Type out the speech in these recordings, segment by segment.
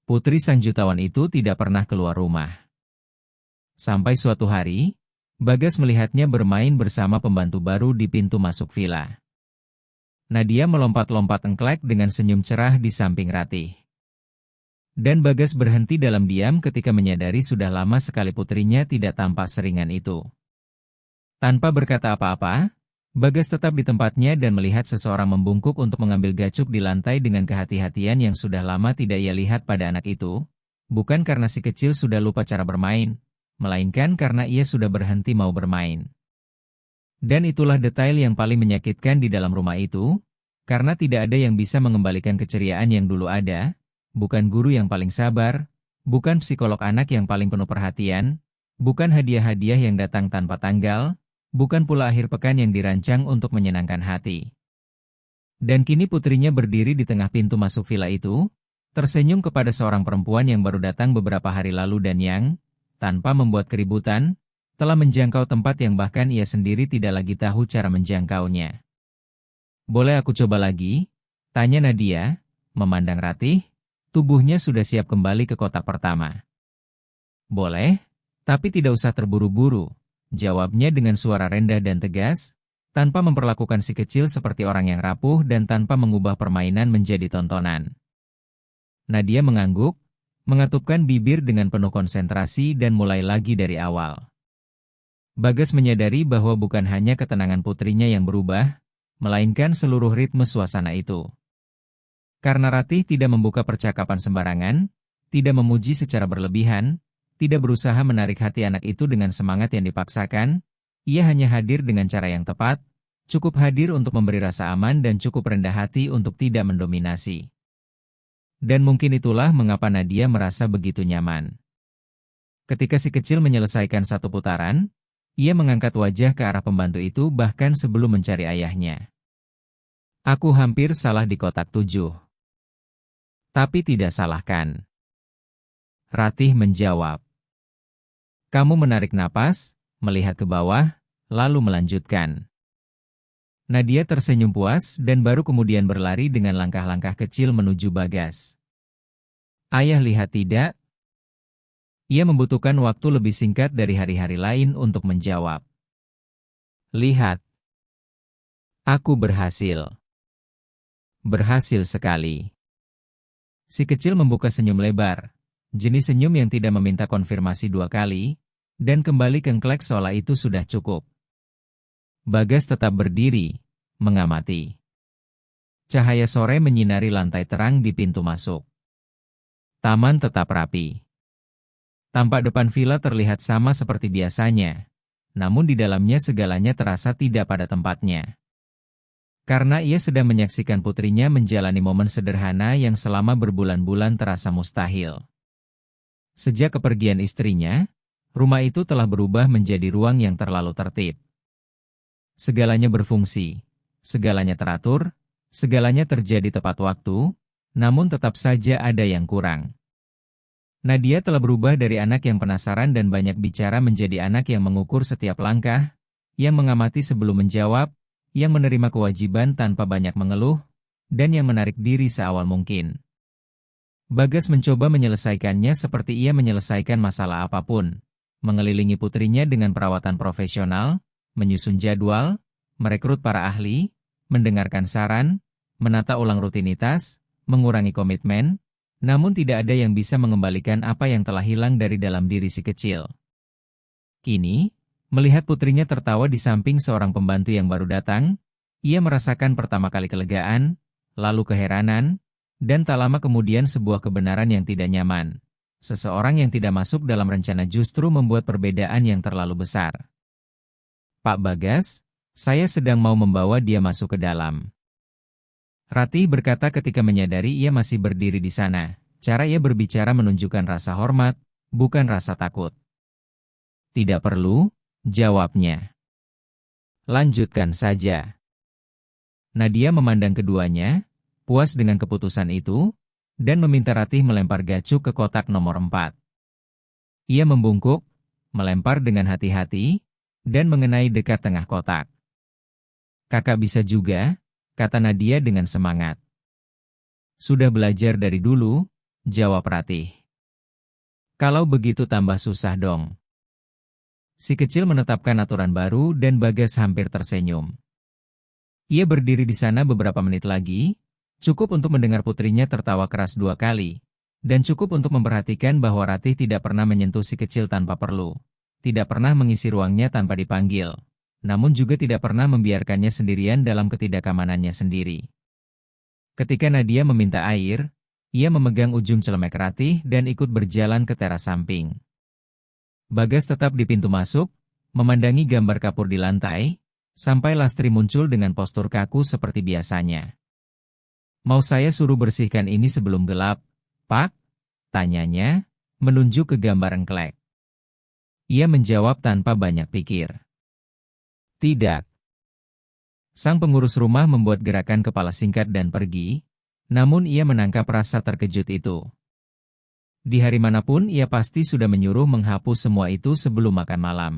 Putri sang jutawan itu tidak pernah keluar rumah. Sampai suatu hari, Bagas melihatnya bermain bersama pembantu baru di pintu masuk villa. Nadia melompat-lompat engklek dengan senyum cerah di samping Ratih. Dan Bagas berhenti dalam diam ketika menyadari sudah lama sekali putrinya tidak tampak seringan itu. Tanpa berkata apa-apa, Bagas tetap di tempatnya dan melihat seseorang membungkuk untuk mengambil gacuk di lantai dengan kehati-hatian yang sudah lama tidak ia lihat pada anak itu, bukan karena si kecil sudah lupa cara bermain, melainkan karena ia sudah berhenti mau bermain. Dan itulah detail yang paling menyakitkan di dalam rumah itu, karena tidak ada yang bisa mengembalikan keceriaan yang dulu ada, bukan guru yang paling sabar, bukan psikolog anak yang paling penuh perhatian, bukan hadiah-hadiah yang datang tanpa tanggal, bukan pula akhir pekan yang dirancang untuk menyenangkan hati. Dan kini putrinya berdiri di tengah pintu masuk villa itu, tersenyum kepada seorang perempuan yang baru datang beberapa hari lalu dan yang, tanpa membuat keributan, telah menjangkau tempat yang bahkan ia sendiri tidak lagi tahu cara menjangkaunya. "Boleh aku coba lagi?" tanya Nadia, memandang Ratih, tubuhnya sudah siap kembali ke kotak pertama. "Boleh, tapi tidak usah terburu-buru," jawabnya dengan suara rendah dan tegas, tanpa memperlakukan si kecil seperti orang yang rapuh dan tanpa mengubah permainan menjadi tontonan. Nadia mengangguk, mengatupkan bibir dengan penuh konsentrasi dan mulai lagi dari awal. Bagas menyadari bahwa bukan hanya ketenangan putrinya yang berubah, melainkan seluruh ritme suasana itu. Karena Ratih tidak membuka percakapan sembarangan, tidak memuji secara berlebihan, tidak berusaha menarik hati anak itu dengan semangat yang dipaksakan, ia hanya hadir dengan cara yang tepat, cukup hadir untuk memberi rasa aman dan cukup rendah hati untuk tidak mendominasi. Dan mungkin itulah mengapa Nadia merasa begitu nyaman. Ketika si kecil menyelesaikan satu putaran, ia mengangkat wajah ke arah pembantu itu bahkan sebelum mencari ayahnya. "Aku hampir salah di kotak 7. Tapi tidak salahkan," Ratih menjawab. "Kamu menarik napas, melihat ke bawah, lalu melanjutkan." Nadia tersenyum puas dan baru kemudian berlari dengan langkah-langkah kecil menuju Bagas. "Ayah lihat tidak?" Ia membutuhkan waktu lebih singkat dari hari-hari lain untuk menjawab. "Lihat. Aku berhasil. Berhasil sekali." Si kecil membuka senyum lebar, jenis senyum yang tidak meminta konfirmasi 2 kali, dan kembali kengklek seolah itu sudah cukup. Bagas tetap berdiri, mengamati. Cahaya sore menyinari lantai terang di pintu masuk. Taman tetap rapi. Tampak depan villa terlihat sama seperti biasanya, namun di dalamnya segalanya terasa tidak pada tempatnya. Karena ia sedang menyaksikan putrinya menjalani momen sederhana yang selama berbulan-bulan terasa mustahil. Sejak kepergian istrinya, rumah itu telah berubah menjadi ruang yang terlalu tertib. Segalanya berfungsi, segalanya teratur, segalanya terjadi tepat waktu, namun tetap saja ada yang kurang. Nadia telah berubah dari anak yang penasaran dan banyak bicara menjadi anak yang mengukur setiap langkah, yang mengamati sebelum menjawab, yang menerima kewajiban tanpa banyak mengeluh, dan yang menarik diri seawal mungkin. Bagas mencoba menyelesaikannya seperti ia menyelesaikan masalah apapun, mengelilingi putrinya dengan perawatan profesional, menyusun jadwal, merekrut para ahli, mendengarkan saran, menata ulang rutinitas, mengurangi komitmen, namun tidak ada yang bisa mengembalikan apa yang telah hilang dari dalam diri si kecil. Kini, melihat putrinya tertawa di samping seorang pembantu yang baru datang, ia merasakan pertama kali kelegaan, lalu keheranan, dan tak lama kemudian sebuah kebenaran yang tidak nyaman. Seseorang yang tidak masuk dalam rencana justru membuat perbedaan yang terlalu besar. "Pak Bagas, saya sedang mau membawa dia masuk ke dalam," Ratih berkata ketika menyadari ia masih berdiri di sana. Cara ia berbicara menunjukkan rasa hormat, bukan rasa takut. "Tidak perlu," jawabnya. "Lanjutkan saja." Nadia memandang keduanya, puas dengan keputusan itu, dan meminta Ratih melempar gacuk ke kotak nomor 4. Ia membungkuk, melempar dengan hati-hati, dan mengenai dekat tengah kotak. "Kakak bisa juga," kata Nadia dengan semangat. "Sudah belajar dari dulu, jawab Ratih. Kalau begitu tambah susah dong. Si kecil menetapkan aturan baru dan Bagas hampir tersenyum. Ia berdiri di sana beberapa menit lagi, cukup untuk mendengar putrinya tertawa keras 2 kali, dan cukup untuk memperhatikan bahwa Ratih tidak pernah menyentuh si kecil tanpa perlu, tidak pernah mengisi ruangnya tanpa dipanggil, namun juga tidak pernah membiarkannya sendirian dalam ketidakamanannya sendiri. Ketika Nadia meminta air, ia memegang ujung celemek Ratih dan ikut berjalan ke teras samping. Bagas tetap di pintu masuk, memandangi gambar kapur di lantai, sampai Lastri muncul dengan postur kaku seperti biasanya. "Mau saya suruh bersihkan ini sebelum gelap, Pak?" tanyanya, menunjuk ke gambar engklek. Ia menjawab tanpa banyak pikir. "Tidak." Sang pengurus rumah membuat gerakan kepala singkat dan pergi, namun ia menangkap rasa terkejut itu. Di hari manapun ia pasti sudah menyuruh menghapus semua itu sebelum makan malam.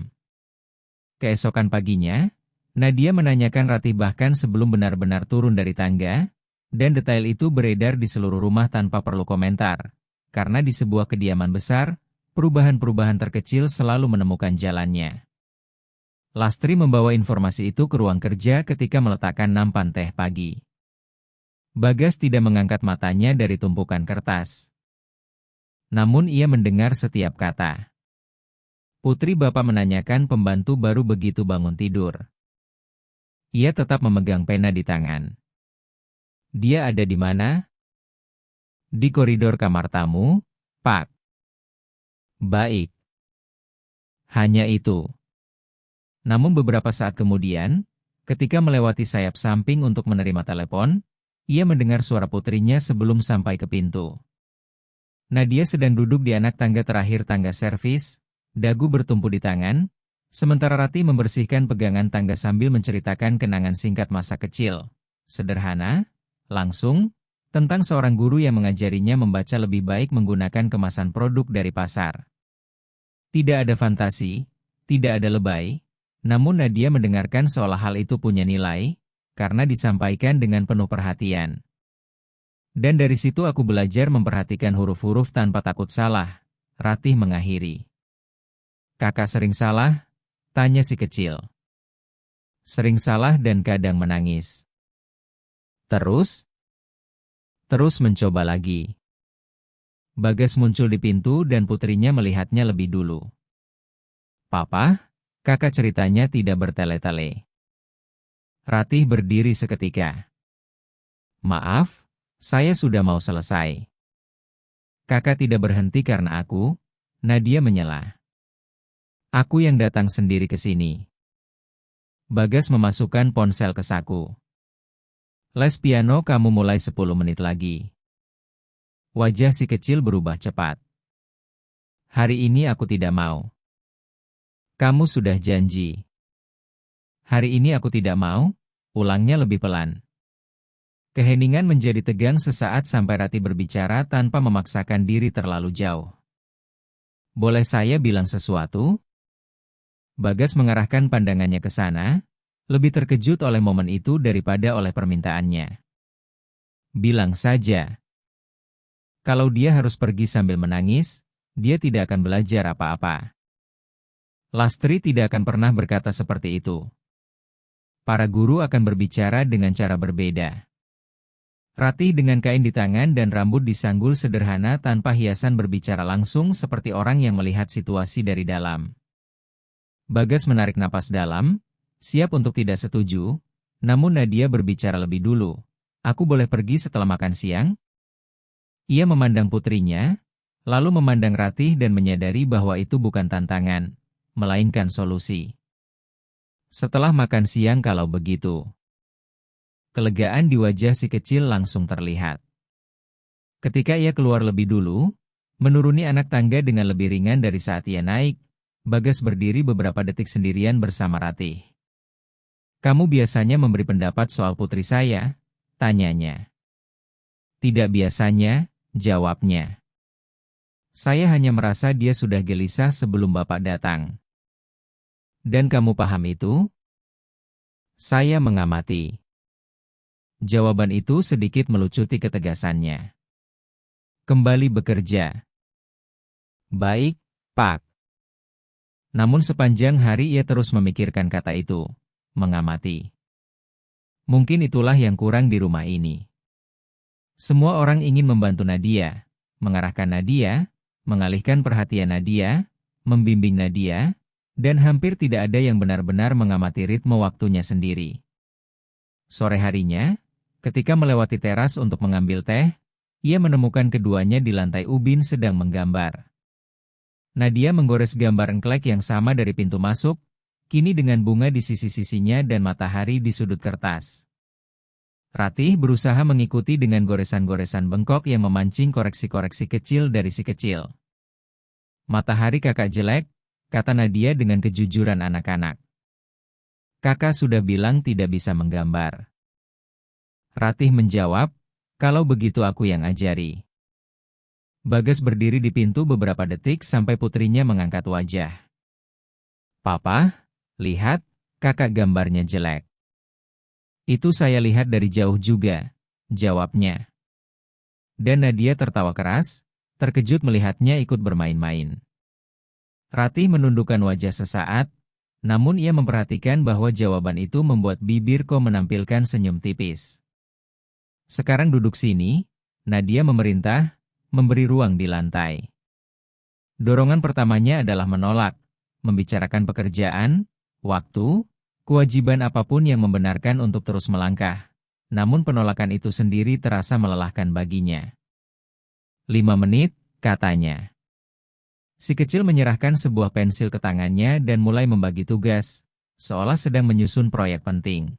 Keesokan paginya, Nadia menanyakan Ratih bahkan sebelum benar-benar turun dari tangga, dan detail itu beredar di seluruh rumah tanpa perlu komentar, karena di sebuah kediaman besar, perubahan-perubahan terkecil selalu menemukan jalannya. Lastri membawa informasi itu ke ruang kerja ketika meletakkan nampan teh pagi. Bagas tidak mengangkat matanya dari tumpukan kertas. Namun ia mendengar setiap kata. Putri Bapak menanyakan pembantu baru begitu bangun tidur. Ia tetap memegang pena di tangan. "Dia ada di mana?" "Di koridor kamar tamu, Pak." "Baik." Hanya itu. Namun beberapa saat kemudian, ketika melewati sayap samping untuk menerima telepon, ia mendengar suara putrinya sebelum sampai ke pintu. Nadia sedang duduk di anak tangga terakhir tangga servis, dagu bertumpu di tangan, sementara Ratih membersihkan pegangan tangga sambil menceritakan kenangan singkat masa kecil. Sederhana, langsung, tentang seorang guru yang mengajarinya membaca lebih baik menggunakan kemasan produk dari pasar. Tidak ada fantasi, tidak ada lebay, namun Nadia mendengarkan seolah hal itu punya nilai, karena disampaikan dengan penuh perhatian. "Dan dari situ aku belajar memperhatikan huruf-huruf tanpa takut salah," Ratih mengakhiri. "Kakak sering salah?" tanya si kecil. "Sering salah dan kadang menangis." "Terus?" "Terus mencoba lagi." Bagas muncul di pintu dan putrinya melihatnya lebih dulu. "Papa?" kakak ceritanya tidak bertele-tele. Ratih berdiri seketika. "Maaf, saya sudah mau selesai." "Kakak tidak berhenti karena aku," Nadia menyela. "Aku yang datang sendiri ke sini." Bagas memasukkan ponsel ke saku. "Les piano kamu mulai 10 menit lagi." Wajah si kecil berubah cepat. "Hari ini aku tidak mau." "Kamu sudah janji." "Hari ini aku tidak mau," ulangnya lebih pelan. Keheningan menjadi tegang sesaat sampai Ratih berbicara tanpa memaksakan diri terlalu jauh. "Boleh saya bilang sesuatu?" Bagas mengarahkan pandangannya ke sana, lebih terkejut oleh momen itu daripada oleh permintaannya. "Bilang saja." Kalau dia harus pergi sambil menangis, dia tidak akan belajar apa-apa. Lastri tidak akan pernah berkata seperti itu. Para guru akan berbicara dengan cara berbeda. Ratih dengan kain di tangan dan rambut disanggul sederhana tanpa hiasan berbicara langsung seperti orang yang melihat situasi dari dalam. Bagas menarik napas dalam, siap untuk tidak setuju, namun Nadia berbicara lebih dulu. "Aku boleh pergi setelah makan siang?" Ia memandang putrinya, lalu memandang Ratih dan menyadari bahwa itu bukan tantangan, melainkan solusi. "Setelah makan siang kalau begitu." Kelegaan di wajah si kecil langsung terlihat. Ketika ia keluar lebih dulu, menuruni anak tangga dengan lebih ringan dari saat ia naik, Bagas berdiri beberapa detik sendirian bersama Ratih. "Kamu biasanya memberi pendapat soal putri saya?" tanyanya. "Tidak biasanya," jawabnya. "Saya hanya merasa dia sudah gelisah sebelum Bapak datang." "Dan kamu paham itu?" "Saya mengamati." Jawaban itu sedikit melucuti ketegasannya. Kembali bekerja. Baik, Pak. Namun sepanjang hari ia terus memikirkan kata itu, mengamati. Mungkin itulah yang kurang di rumah ini. Semua orang ingin membantu Nadia, mengarahkan Nadia, mengalihkan perhatian Nadia, membimbing Nadia, dan hampir tidak ada yang benar-benar mengamati ritme waktunya sendiri. Sore harinya, ketika melewati teras untuk mengambil teh, ia menemukan keduanya di lantai ubin sedang menggambar. Nadia menggores gambar engklek yang sama dari pintu masuk, kini dengan bunga di sisi-sisinya dan matahari di sudut kertas. Ratih berusaha mengikuti dengan goresan-goresan bengkok yang memancing koreksi-koreksi kecil dari si kecil. Matahari kakak jelek, kata Nadia dengan kejujuran anak-anak. Kakak sudah bilang tidak bisa menggambar. Ratih menjawab, kalau begitu aku yang ajari. Bagas berdiri di pintu beberapa detik sampai putrinya mengangkat wajah. Papa, lihat, kakak gambarnya jelek. Itu saya lihat dari jauh juga, jawabnya. Dan Nadia tertawa keras, terkejut melihatnya ikut bermain-main. Ratih menundukkan wajah sesaat, namun ia memperhatikan bahwa jawaban itu membuat bibir Ko menampilkan senyum tipis. Sekarang duduk sini, Nadia memerintah, memberi ruang di lantai. Dorongan pertamanya adalah menolak, membicarakan pekerjaan, waktu, kewajiban apapun yang membenarkan untuk terus melangkah. Namun penolakan itu sendiri terasa melelahkan baginya. 5 menit, katanya. Si kecil menyerahkan sebuah pensil ke tangannya dan mulai membagi tugas, seolah sedang menyusun proyek penting.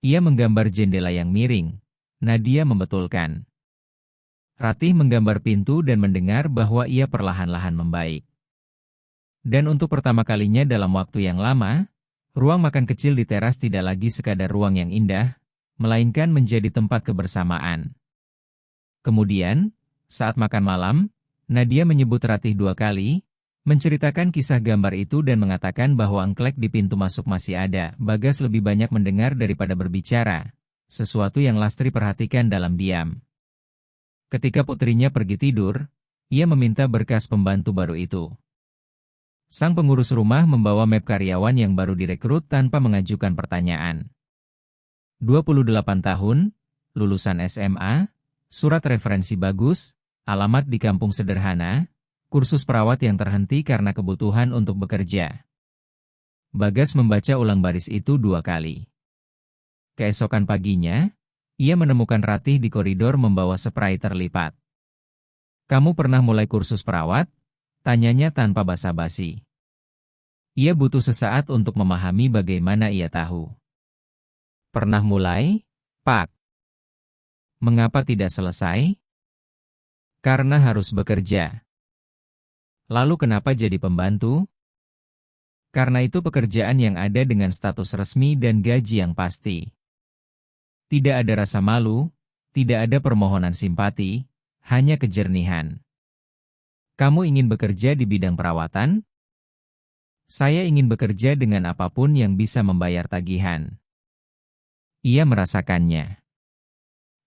Ia menggambar jendela yang miring. Nadia membetulkan. Ratih menggambar pintu dan mendengar bahwa ia perlahan-lahan membaik. Dan untuk pertama kalinya dalam waktu yang lama, ruang makan kecil di teras tidak lagi sekadar ruang yang indah, melainkan menjadi tempat kebersamaan. Kemudian, saat makan malam, Nadia menyebut Ratih 2 kali, menceritakan kisah gambar itu dan mengatakan bahwa engklek di pintu masuk masih ada. Bagas lebih banyak mendengar daripada berbicara, sesuatu yang Lastri perhatikan dalam diam. Ketika putrinya pergi tidur, ia meminta berkas pembantu baru itu. Sang pengurus rumah membawa map karyawan yang baru direkrut tanpa mengajukan pertanyaan. 28 tahun, lulusan SMA, surat referensi bagus, alamat di kampung sederhana, kursus perawat yang terhenti karena kebutuhan untuk bekerja. Bagas membaca ulang baris itu 2 kali. Keesokan paginya, ia menemukan Ratih di koridor membawa spray terlipat. Kamu pernah mulai kursus perawat? Tanyanya tanpa basa-basi. Ia butuh sesaat untuk memahami bagaimana ia tahu. Pernah mulai, Pak? Mengapa tidak selesai? Karena harus bekerja. Lalu kenapa jadi pembantu? Karena itu pekerjaan yang ada dengan status resmi dan gaji yang pasti. Tidak ada rasa malu, tidak ada permohonan simpati, hanya kejernihan. Kamu ingin bekerja di bidang perawatan? Saya ingin bekerja dengan apapun yang bisa membayar tagihan. Ia merasakannya.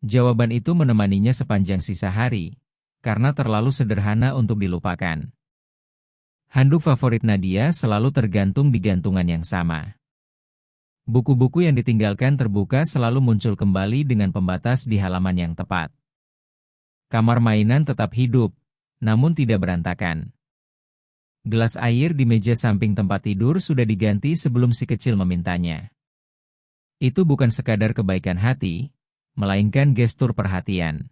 Jawaban itu menemaninya sepanjang sisa hari, karena terlalu sederhana untuk dilupakan. Handuk favorit Nadia selalu tergantung di gantungan yang sama. Buku-buku yang ditinggalkan terbuka selalu muncul kembali dengan pembatas di halaman yang tepat. Kamar mainan tetap hidup, namun tidak berantakan. Gelas air di meja samping tempat tidur sudah diganti sebelum si kecil memintanya. Itu bukan sekadar kebaikan hati, melainkan gestur perhatian.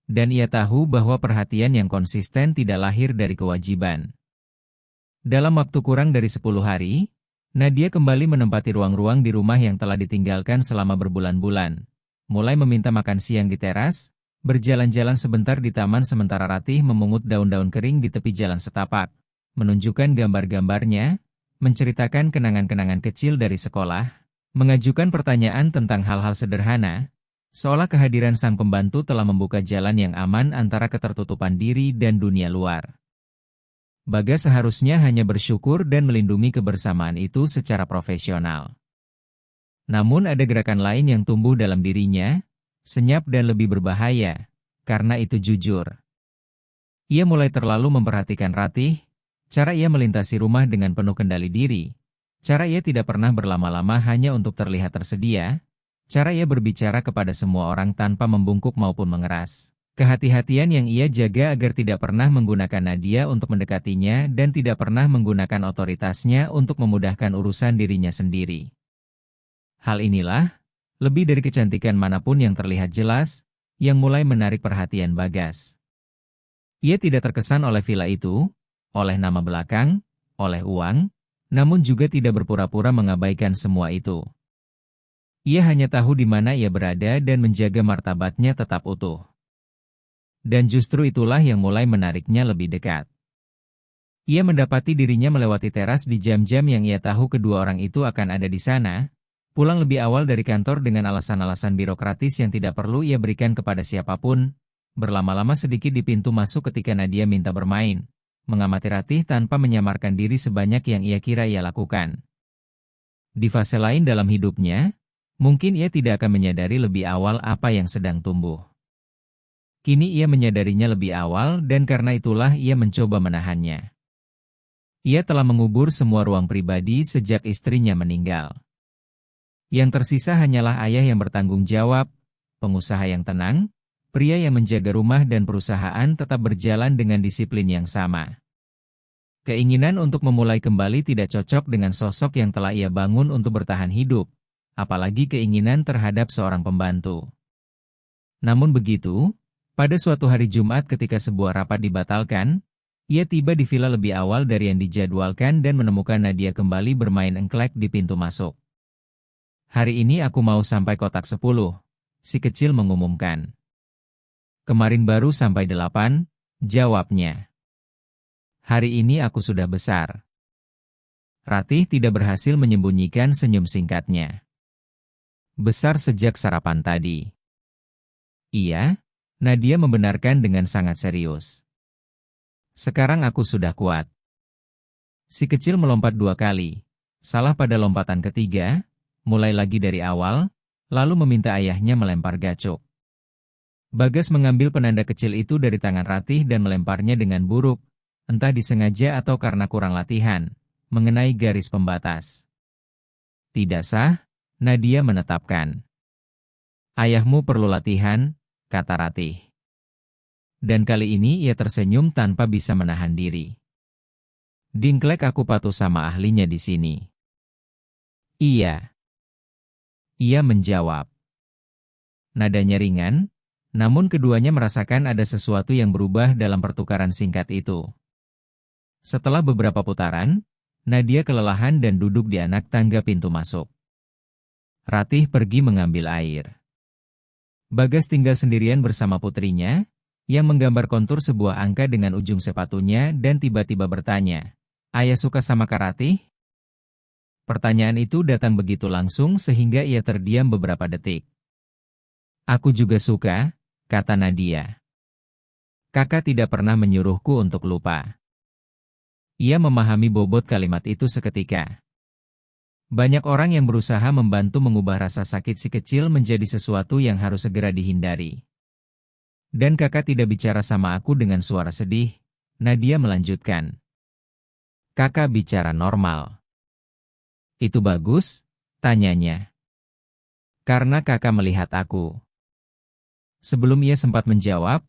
Dan ia tahu bahwa perhatian yang konsisten tidak lahir dari kewajiban. Dalam waktu kurang dari 10 hari, Nadia kembali menempati ruang-ruang di rumah yang telah ditinggalkan selama berbulan-bulan. Mulai meminta makan siang di teras, berjalan-jalan sebentar di taman sementara Ratih memungut daun-daun kering di tepi jalan setapak, menunjukkan gambar-gambarnya, menceritakan kenangan-kenangan kecil dari sekolah, mengajukan pertanyaan tentang hal-hal sederhana, seolah kehadiran sang pembantu telah membuka jalan yang aman antara ketertutupan diri dan dunia luar. Bagas seharusnya hanya bersyukur dan melindungi kebersamaan itu secara profesional. Namun ada gerakan lain yang tumbuh dalam dirinya, senyap dan lebih berbahaya, karena itu jujur. Ia mulai terlalu memperhatikan Ratih, cara ia melintasi rumah dengan penuh kendali diri, cara ia tidak pernah berlama-lama hanya untuk terlihat tersedia, cara ia berbicara kepada semua orang tanpa membungkuk maupun mengeras. Kehati-hatian yang ia jaga agar tidak pernah menggunakan Nadia untuk mendekatinya dan tidak pernah menggunakan otoritasnya untuk memudahkan urusan dirinya sendiri. Hal inilah, lebih dari kecantikan manapun yang terlihat jelas, yang mulai menarik perhatian Bagas. Ia tidak terkesan oleh villa itu, oleh nama belakang, oleh uang, namun juga tidak berpura-pura mengabaikan semua itu. Ia hanya tahu di mana ia berada dan menjaga martabatnya tetap utuh. Dan justru itulah yang mulai menariknya lebih dekat. Ia mendapati dirinya melewati teras di jam-jam yang ia tahu kedua orang itu akan ada di sana, pulang lebih awal dari kantor dengan alasan-alasan birokratis yang tidak perlu ia berikan kepada siapapun, berlama-lama sedikit di pintu masuk ketika Nadia minta bermain, mengamati Ratih tanpa menyamarkan diri sebanyak yang ia kira ia lakukan. Di fase lain dalam hidupnya, mungkin ia tidak akan menyadari lebih awal apa yang sedang tumbuh. Kini ia menyadarinya lebih awal dan karena itulah ia mencoba menahannya. Ia telah mengubur semua ruang pribadi sejak istrinya meninggal. Yang tersisa hanyalah ayah yang bertanggung jawab, pengusaha yang tenang, pria yang menjaga rumah dan perusahaan tetap berjalan dengan disiplin yang sama. Keinginan untuk memulai kembali tidak cocok dengan sosok yang telah ia bangun untuk bertahan hidup, apalagi keinginan terhadap seorang pembantu. Namun begitu, pada suatu hari Jumat ketika sebuah rapat dibatalkan, ia tiba di villa lebih awal dari yang dijadwalkan dan menemukan Nadia kembali bermain engklek di pintu masuk. "Hari ini aku mau sampai kotak 10, si kecil mengumumkan. "Kemarin baru sampai 8, jawabnya. "Hari ini aku sudah besar." Ratih tidak berhasil menyembunyikan senyum singkatnya. "Besar sejak sarapan tadi." "Iya," Nadia membenarkan dengan sangat serius. "Sekarang aku sudah kuat." Si kecil melompat 2 kali, salah pada lompatan ketiga, mulai lagi dari awal, lalu meminta ayahnya melempar gacok. Bagas mengambil penanda kecil itu dari tangan Ratih dan melemparnya dengan buruk, entah disengaja atau karena kurang latihan, mengenai garis pembatas. "Tidak sah," Nadia menetapkan. "Ayahmu perlu latihan," kata Ratih. Dan kali ini ia tersenyum tanpa bisa menahan diri. "Dingklek aku patuh sama ahlinya di sini." "Iya," ia menjawab. Nadanya ringan, namun keduanya merasakan ada sesuatu yang berubah dalam pertukaran singkat itu. Setelah beberapa putaran, Nadia kelelahan dan duduk di anak tangga pintu masuk. Ratih pergi mengambil air. Bagas tinggal sendirian bersama putrinya, yang menggambar kontur sebuah angka dengan ujung sepatunya dan tiba-tiba bertanya, "Ayah suka sama Kak Ratih?" Pertanyaan itu datang begitu langsung sehingga ia terdiam beberapa detik. "Aku juga suka," kata Nadia. "Kakak tidak pernah menyuruhku untuk lupa." Ia memahami bobot kalimat itu seketika. Banyak orang yang berusaha membantu mengubah rasa sakit si kecil menjadi sesuatu yang harus segera dihindari. "Dan kakak tidak bicara sama aku dengan suara sedih," Nadia melanjutkan. "Kakak bicara normal." "Itu bagus?" tanyanya. "Karena kakak melihat aku." Sebelum ia sempat menjawab,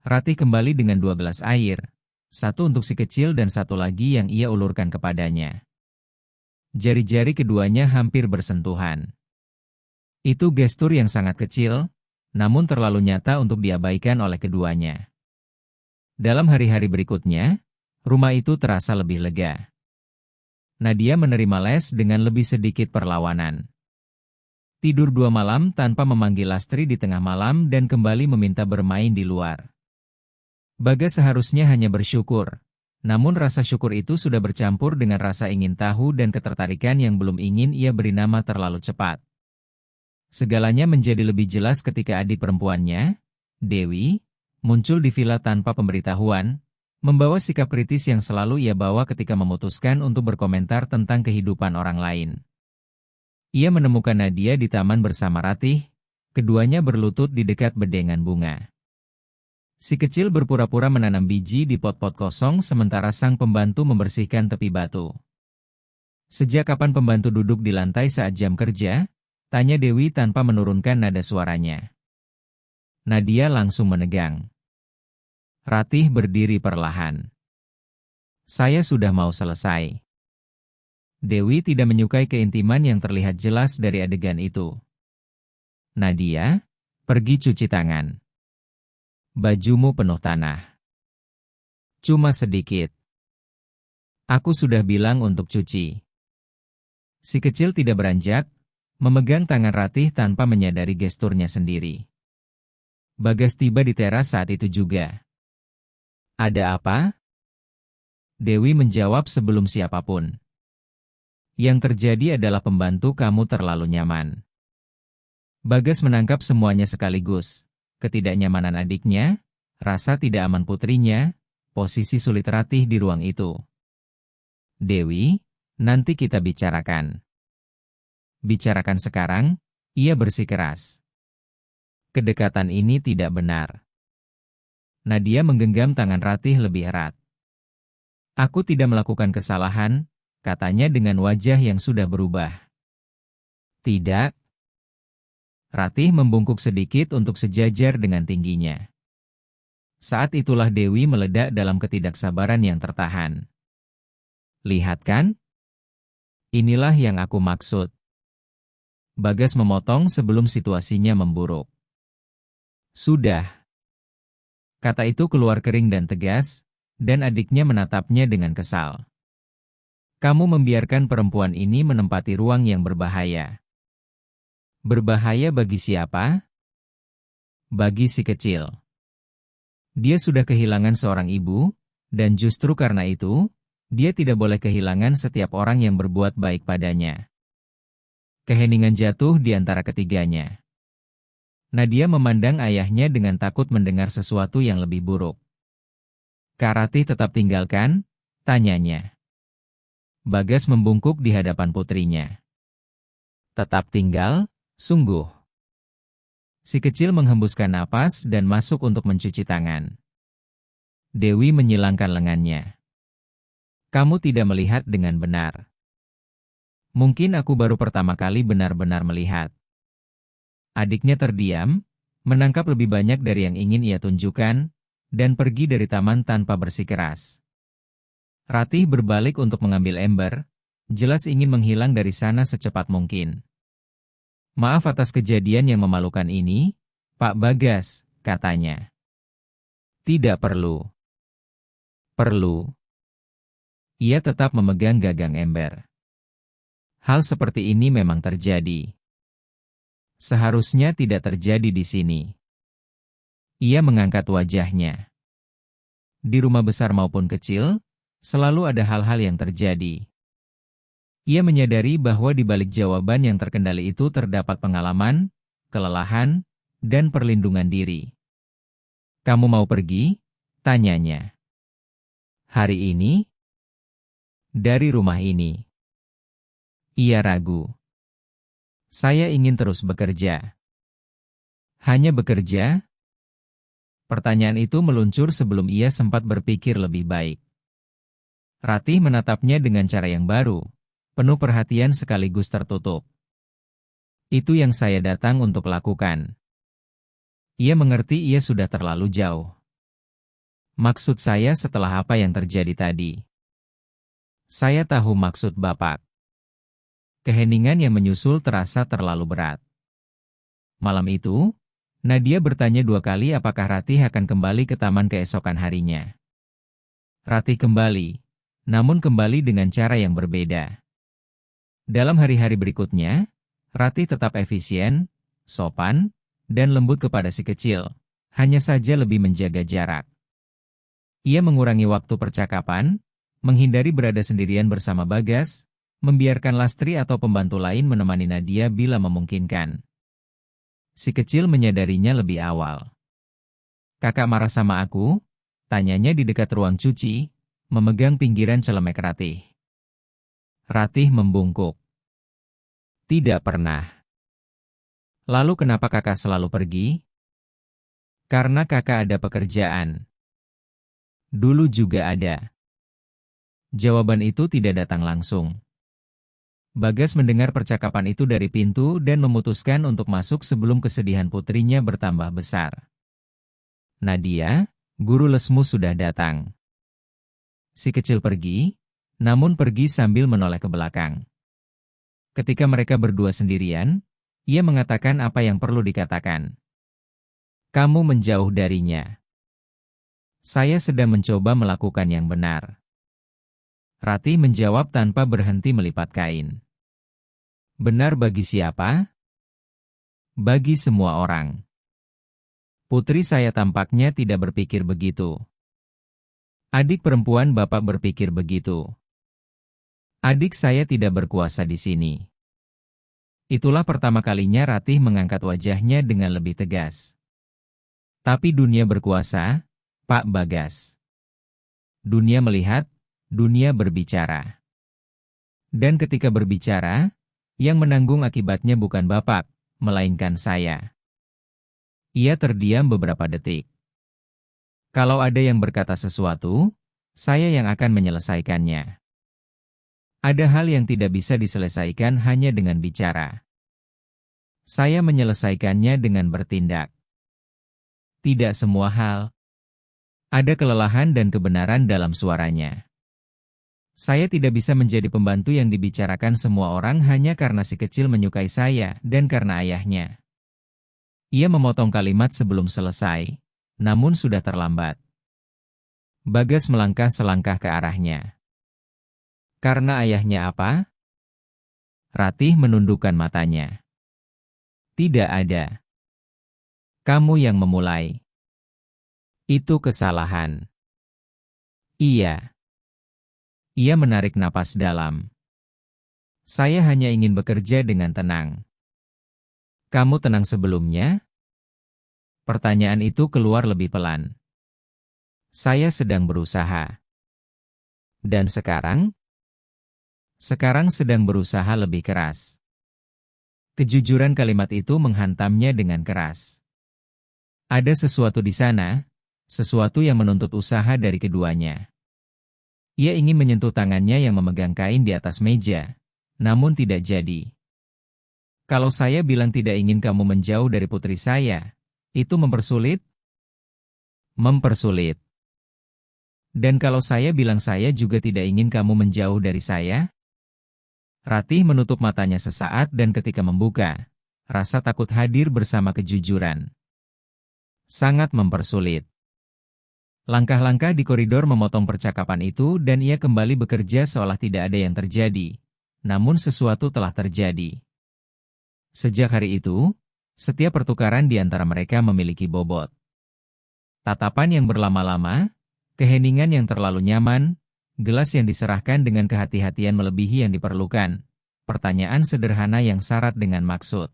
Ratih kembali dengan 2 gelas air, satu untuk si kecil dan satu lagi yang ia ulurkan kepadanya. Jari-jari keduanya hampir bersentuhan. Itu gestur yang sangat kecil, namun terlalu nyata untuk diabaikan oleh keduanya. Dalam hari-hari berikutnya, rumah itu terasa lebih lega. Nadia menerima les dengan lebih sedikit perlawanan. Tidur 2 malam tanpa memanggil Lastri di tengah malam dan kembali meminta bermain di luar. Bagas seharusnya hanya bersyukur. Namun rasa syukur itu sudah bercampur dengan rasa ingin tahu dan ketertarikan yang belum ingin ia beri nama terlalu cepat. Segalanya menjadi lebih jelas ketika adik perempuannya, Dewi, muncul di villa tanpa pemberitahuan, membawa sikap kritis yang selalu ia bawa ketika memutuskan untuk berkomentar tentang kehidupan orang lain. Ia menemukan Nadia di taman bersama Ratih, keduanya berlutut di dekat bedengan bunga. Si kecil berpura-pura menanam biji di pot-pot kosong sementara sang pembantu membersihkan tepi batu. Sejak kapan pembantu duduk di lantai saat jam kerja? Tanya Dewi tanpa menurunkan nada suaranya. Nadia langsung menegang. Ratih berdiri perlahan. Saya sudah mau selesai. Dewi tidak menyukai keintiman yang terlihat jelas dari adegan itu. Nadia, pergi cuci tangan. Bajumu penuh tanah. Cuma sedikit. Aku sudah bilang untuk cuci. Si kecil tidak beranjak, memegang tangan Ratih tanpa menyadari gesturnya sendiri. Bagas tiba di teras saat itu juga. Ada apa? Dewi menjawab sebelum siapapun. Yang terjadi adalah pembantu kamu terlalu nyaman. Bagas menangkap semuanya sekaligus. Ketidaknyamanan adiknya, rasa tidak aman putrinya, posisi sulit Ratih di ruang itu. Dewi, nanti kita bicarakan. Bicarakan sekarang, ia bersikeras. Kedekatan ini tidak benar. Nadia menggenggam tangan Ratih lebih erat. Aku tidak melakukan kesalahan, katanya dengan wajah yang sudah berubah. Tidak. Ratih membungkuk sedikit untuk sejajar dengan tingginya. Saat itulah Dewi meledak dalam ketidaksabaran yang tertahan. Lihat kan? Inilah yang aku maksud. Bagas memotong sebelum situasinya memburuk. Sudah. Kata itu keluar kering dan tegas, dan adiknya menatapnya dengan kesal. Kamu membiarkan perempuan ini menempati ruang yang berbahaya. Berbahaya bagi siapa? Bagi si kecil. Dia sudah kehilangan seorang ibu, dan justru karena itu, dia tidak boleh kehilangan setiap orang yang berbuat baik padanya. Keheningan jatuh di antara ketiganya. Nadia memandang ayahnya dengan takut mendengar sesuatu yang lebih buruk. Kak Ratih tetap tinggalkan? Tanyanya. Bagas membungkuk di hadapan putrinya. Tetap tinggal? Sungguh. Si kecil menghembuskan napas dan masuk untuk mencuci tangan. Dewi menyilangkan lengannya. Kamu tidak melihat dengan benar. Mungkin aku baru pertama kali benar-benar melihat. Adiknya terdiam, menangkap lebih banyak dari yang ingin ia tunjukkan, dan pergi dari taman tanpa bersikeras. Ratih berbalik untuk mengambil ember, jelas ingin menghilang dari sana secepat mungkin. Maaf atas kejadian yang memalukan ini, Pak Bagas, katanya. Tidak perlu. Perlu. Ia tetap memegang gagang ember. Hal seperti ini memang terjadi. Seharusnya tidak terjadi di sini. Ia mengangkat wajahnya. Di rumah besar maupun kecil, selalu ada hal-hal yang terjadi. Ia menyadari bahwa di balik jawaban yang terkendali itu terdapat pengalaman, kelelahan, dan perlindungan diri. Kamu mau pergi? Tanyanya. Hari ini? Dari rumah ini. Ia ragu. Saya ingin terus bekerja. Hanya bekerja? Pertanyaan itu meluncur sebelum ia sempat berpikir lebih baik. Ratih menatapnya dengan cara yang baru, penuh perhatian sekaligus tertutup. Itu yang saya datang untuk lakukan. Ia mengerti ia sudah terlalu jauh. Maksud saya setelah apa yang terjadi tadi. Saya tahu maksud Bapak. Keheningan yang menyusul terasa terlalu berat. Malam itu, Nadia bertanya 2 kali apakah Ratih akan kembali ke taman keesokan harinya. Ratih kembali, namun kembali dengan cara yang berbeda. Dalam hari-hari berikutnya, Ratih tetap efisien, sopan, dan lembut kepada si kecil, hanya saja lebih menjaga jarak. Ia mengurangi waktu percakapan, menghindari berada sendirian bersama Bagas, membiarkan Lastri atau pembantu lain menemani Nadia bila memungkinkan. Si kecil menyadarinya lebih awal. Kakak marah sama aku? Tanyanya di dekat ruang cuci, memegang pinggiran celemek Ratih. Ratih membungkuk. Tidak pernah. Lalu kenapa kakak selalu pergi? Karena kakak ada pekerjaan. Dulu juga ada. Jawaban itu tidak datang langsung. Bagas mendengar percakapan itu dari pintu dan memutuskan untuk masuk sebelum kesedihan putrinya bertambah besar. Nadia, guru lesmu sudah datang. Si kecil pergi, namun pergi sambil menoleh ke belakang. Ketika mereka berdua sendirian, ia mengatakan apa yang perlu dikatakan. Kamu menjauh darinya. Saya sedang mencoba melakukan yang benar. Ratih menjawab tanpa berhenti melipat kain. Benar bagi siapa? Bagi semua orang. Putri saya tampaknya tidak berpikir begitu. Adik perempuan Bapak berpikir begitu. Adik saya tidak berkuasa di sini. Itulah pertama kalinya Ratih mengangkat wajahnya dengan lebih tegas. Tapi dunia berkuasa, Pak Bagas. Dunia melihat, dunia berbicara. Dan ketika berbicara, yang menanggung akibatnya bukan Bapak, melainkan saya. Ia terdiam beberapa detik. Kalau ada yang berkata sesuatu, saya yang akan menyelesaikannya. Ada hal yang tidak bisa diselesaikan hanya dengan bicara. Saya menyelesaikannya dengan bertindak. Tidak semua hal. Ada kelelahan dan kebenaran dalam suaranya. Saya tidak bisa menjadi pembantu yang dibicarakan semua orang hanya karena si kecil menyukai saya dan karena ayahnya. Ia memotong kalimat sebelum selesai, namun sudah terlambat. Bagas melangkah selangkah ke arahnya. Karena ayahnya apa? Ratih menundukkan matanya. Tidak ada. Kamu yang memulai. Itu kesalahan. Iya. Ia menarik napas dalam. Saya hanya ingin bekerja dengan tenang. Kamu tenang sebelumnya? Pertanyaan itu keluar lebih pelan. Saya sedang berusaha. Dan sekarang? Sekarang sedang berusaha lebih keras. Kejujuran kalimat itu menghantamnya dengan keras. Ada sesuatu di sana, sesuatu yang menuntut usaha dari keduanya. Ia ingin menyentuh tangannya yang memegang kain di atas meja, namun tidak jadi. Kalau saya bilang tidak ingin kamu menjauh dari putri saya, itu mempersulit? Mempersulit. Dan kalau saya bilang saya juga tidak ingin kamu menjauh dari saya? Ratih menutup matanya sesaat dan ketika membuka, rasa takut hadir bersama kejujuran. Sangat mempersulit. Langkah-langkah di koridor memotong percakapan itu dan ia kembali bekerja seolah tidak ada yang terjadi. Namun sesuatu telah terjadi. Sejak hari itu, setiap pertukaran di antara mereka memiliki bobot. Tatapan yang berlama-lama, keheningan yang terlalu nyaman, gelas yang diserahkan dengan kehati-hatian melebihi yang diperlukan, pertanyaan sederhana yang syarat dengan maksud.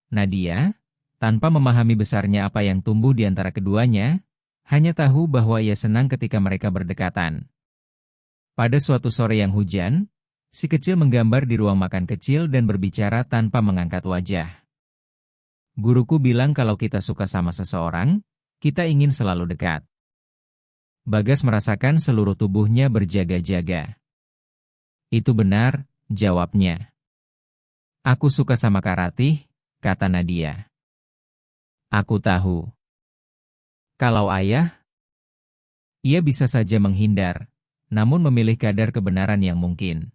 Nadia, tanpa memahami besarnya apa yang tumbuh di antara keduanya, hanya tahu bahwa ia senang ketika mereka berdekatan. Pada suatu sore yang hujan, si kecil menggambar di ruang makan kecil dan berbicara tanpa mengangkat wajah. Guruku bilang kalau kita suka sama seseorang, kita ingin selalu dekat. Bagas merasakan seluruh tubuhnya berjaga-jaga. Itu benar, jawabnya. Aku suka sama Kak Ratih, kata Nadia. Aku tahu. Kalau ayah, ia bisa saja menghindar, namun memilih kadar kebenaran yang mungkin.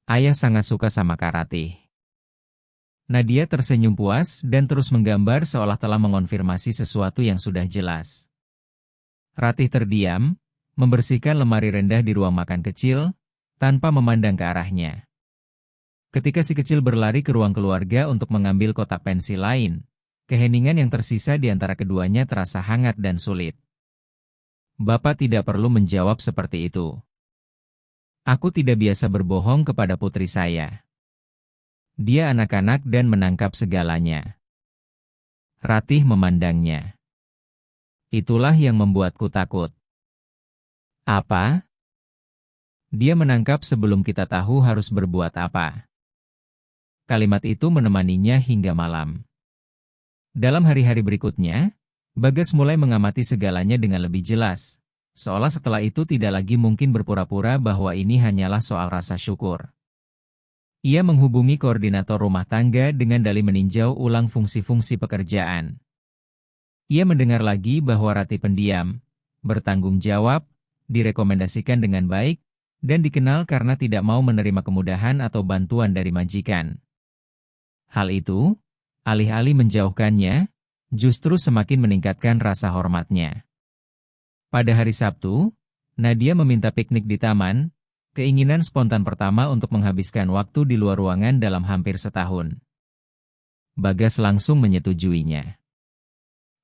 Ayah sangat suka sama Kak Ratih. Nadia tersenyum puas dan terus menggambar seolah telah mengonfirmasi sesuatu yang sudah jelas. Ratih terdiam, membersihkan lemari rendah di ruang makan kecil, tanpa memandang ke arahnya. Ketika si kecil berlari ke ruang keluarga untuk mengambil kotak pensil lain, keheningan yang tersisa di antara keduanya terasa hangat dan sulit. Bapak tidak perlu menjawab seperti itu. Aku tidak biasa berbohong kepada putri saya. Dia anak-anak dan menangkap segalanya. Ratih memandangnya. Itulah yang membuatku takut. Apa? Dia menangkap sebelum kita tahu harus berbuat apa. Kalimat itu menemaninya hingga malam. Dalam hari-hari berikutnya, Bagas mulai mengamati segalanya dengan lebih jelas, seolah setelah itu tidak lagi mungkin berpura-pura bahwa ini hanyalah soal rasa syukur. Ia menghubungi koordinator rumah tangga dengan dalih meninjau ulang fungsi-fungsi pekerjaan. Ia mendengar lagi bahwa Ratih pendiam, bertanggung jawab, direkomendasikan dengan baik, dan dikenal karena tidak mau menerima kemudahan atau bantuan dari majikan. Hal itu, alih-alih menjauhkannya, justru semakin meningkatkan rasa hormatnya. Pada hari Sabtu, Nadia meminta piknik di taman, keinginan spontan pertama untuk menghabiskan waktu di luar ruangan dalam hampir setahun. Bagas langsung menyetujuinya.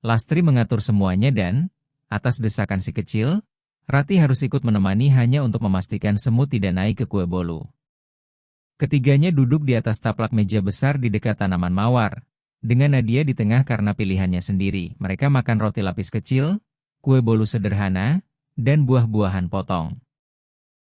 Lastri mengatur semuanya dan, atas desakan si kecil, Ratih harus ikut menemani hanya untuk memastikan semut tidak naik ke kue bolu. Ketiganya duduk di atas taplak meja besar di dekat tanaman mawar, dengan Nadia di tengah karena pilihannya sendiri. Mereka makan roti lapis kecil, kue bolu sederhana, dan buah-buahan potong.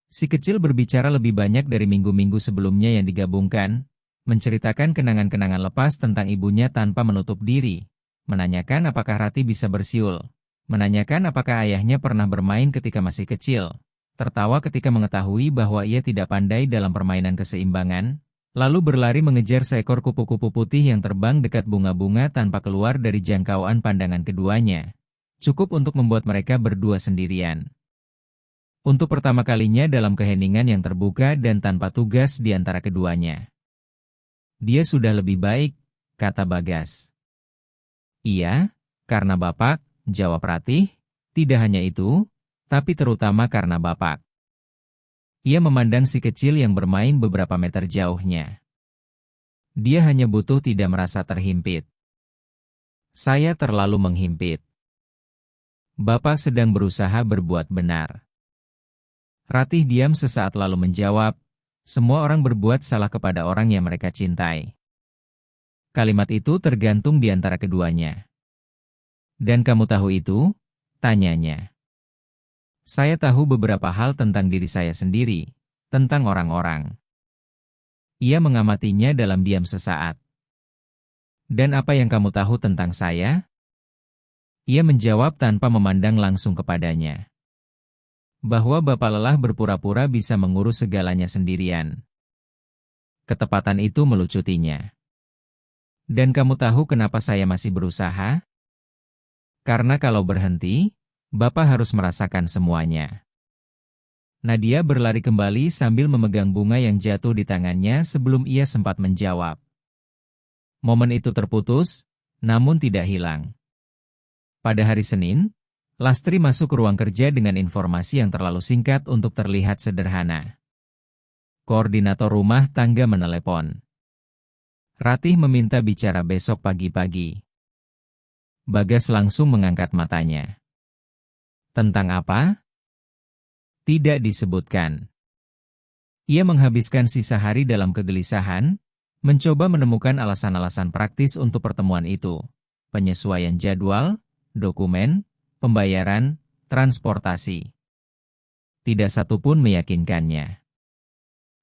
Si kecil berbicara lebih banyak dari minggu-minggu sebelumnya yang digabungkan, menceritakan kenangan-kenangan lepas tentang ibunya tanpa menutup diri. Menanyakan apakah Ratih bisa bersiul, menanyakan apakah ayahnya pernah bermain ketika masih kecil, tertawa ketika mengetahui bahwa ia tidak pandai dalam permainan keseimbangan, lalu berlari mengejar seekor kupu-kupu putih yang terbang dekat bunga-bunga tanpa keluar dari jangkauan pandangan keduanya. Cukup untuk membuat mereka berdua sendirian. Untuk pertama kalinya dalam keheningan yang terbuka dan tanpa tugas di antara keduanya. Dia sudah lebih baik, kata Bagas. Iya, karena Bapak, jawab Ratih, tidak hanya itu, tapi terutama karena Bapak. Ia memandang si kecil yang bermain beberapa meter jauhnya. Dia hanya butuh tidak merasa terhimpit. Saya terlalu menghimpit. Bapak sedang berusaha berbuat benar. Ratih diam sesaat lalu menjawab, semua orang berbuat salah kepada orang yang mereka cintai. Kalimat itu tergantung di antara keduanya. Dan kamu tahu itu? Tanyanya. Saya tahu beberapa hal tentang diri saya sendiri, tentang orang-orang. Ia mengamatinya dalam diam sesaat. Dan apa yang kamu tahu tentang saya? Ia menjawab tanpa memandang langsung kepadanya. Bahwa Bapak lelah berpura-pura bisa mengurus segalanya sendirian. Ketepatan itu melucutinya. Dan kamu tahu kenapa saya masih berusaha? Karena kalau berhenti, Bapak harus merasakan semuanya. Nadia berlari kembali sambil memegang bunga yang jatuh di tangannya sebelum ia sempat menjawab. Momen itu terputus, namun tidak hilang. Pada hari Senin, Lastri masuk ke ruang kerja dengan informasi yang terlalu singkat untuk terlihat sederhana. Koordinator rumah tangga menelepon. Ratih meminta bicara besok pagi-pagi. Bagas langsung mengangkat matanya. Tentang apa? Tidak disebutkan. Ia menghabiskan sisa hari dalam kegelisahan, mencoba menemukan alasan-alasan praktis untuk pertemuan itu. Penyesuaian jadwal, dokumen, pembayaran, transportasi. Tidak satu pun meyakinkannya.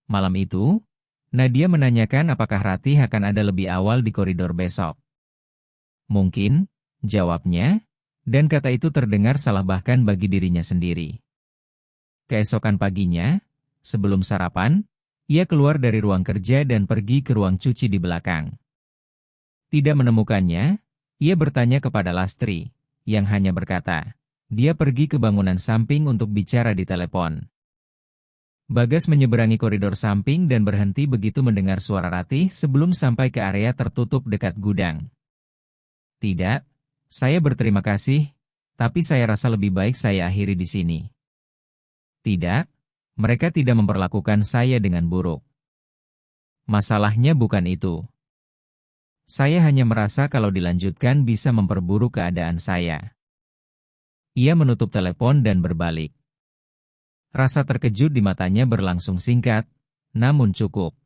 Malam itu, Nadia menanyakan apakah Ratih akan ada lebih awal di koridor besok. Mungkin, jawabnya, dan kata itu terdengar salah bahkan bagi dirinya sendiri. Keesokan paginya, sebelum sarapan, ia keluar dari ruang kerja dan pergi ke ruang cuci di belakang. Tidak menemukannya, ia bertanya kepada Lastri, yang hanya berkata, dia pergi ke bangunan samping untuk bicara di telepon. Bagas menyeberangi koridor samping dan berhenti begitu mendengar suara Ratih sebelum sampai ke area tertutup dekat gudang. Tidak, saya berterima kasih, tapi saya rasa lebih baik saya akhiri di sini. Tidak, mereka tidak memperlakukan saya dengan buruk. Masalahnya bukan itu. Saya hanya merasa kalau dilanjutkan bisa memperburuk keadaan saya. Ia menutup telepon dan berbalik. Rasa terkejut di matanya berlangsung singkat, namun cukup.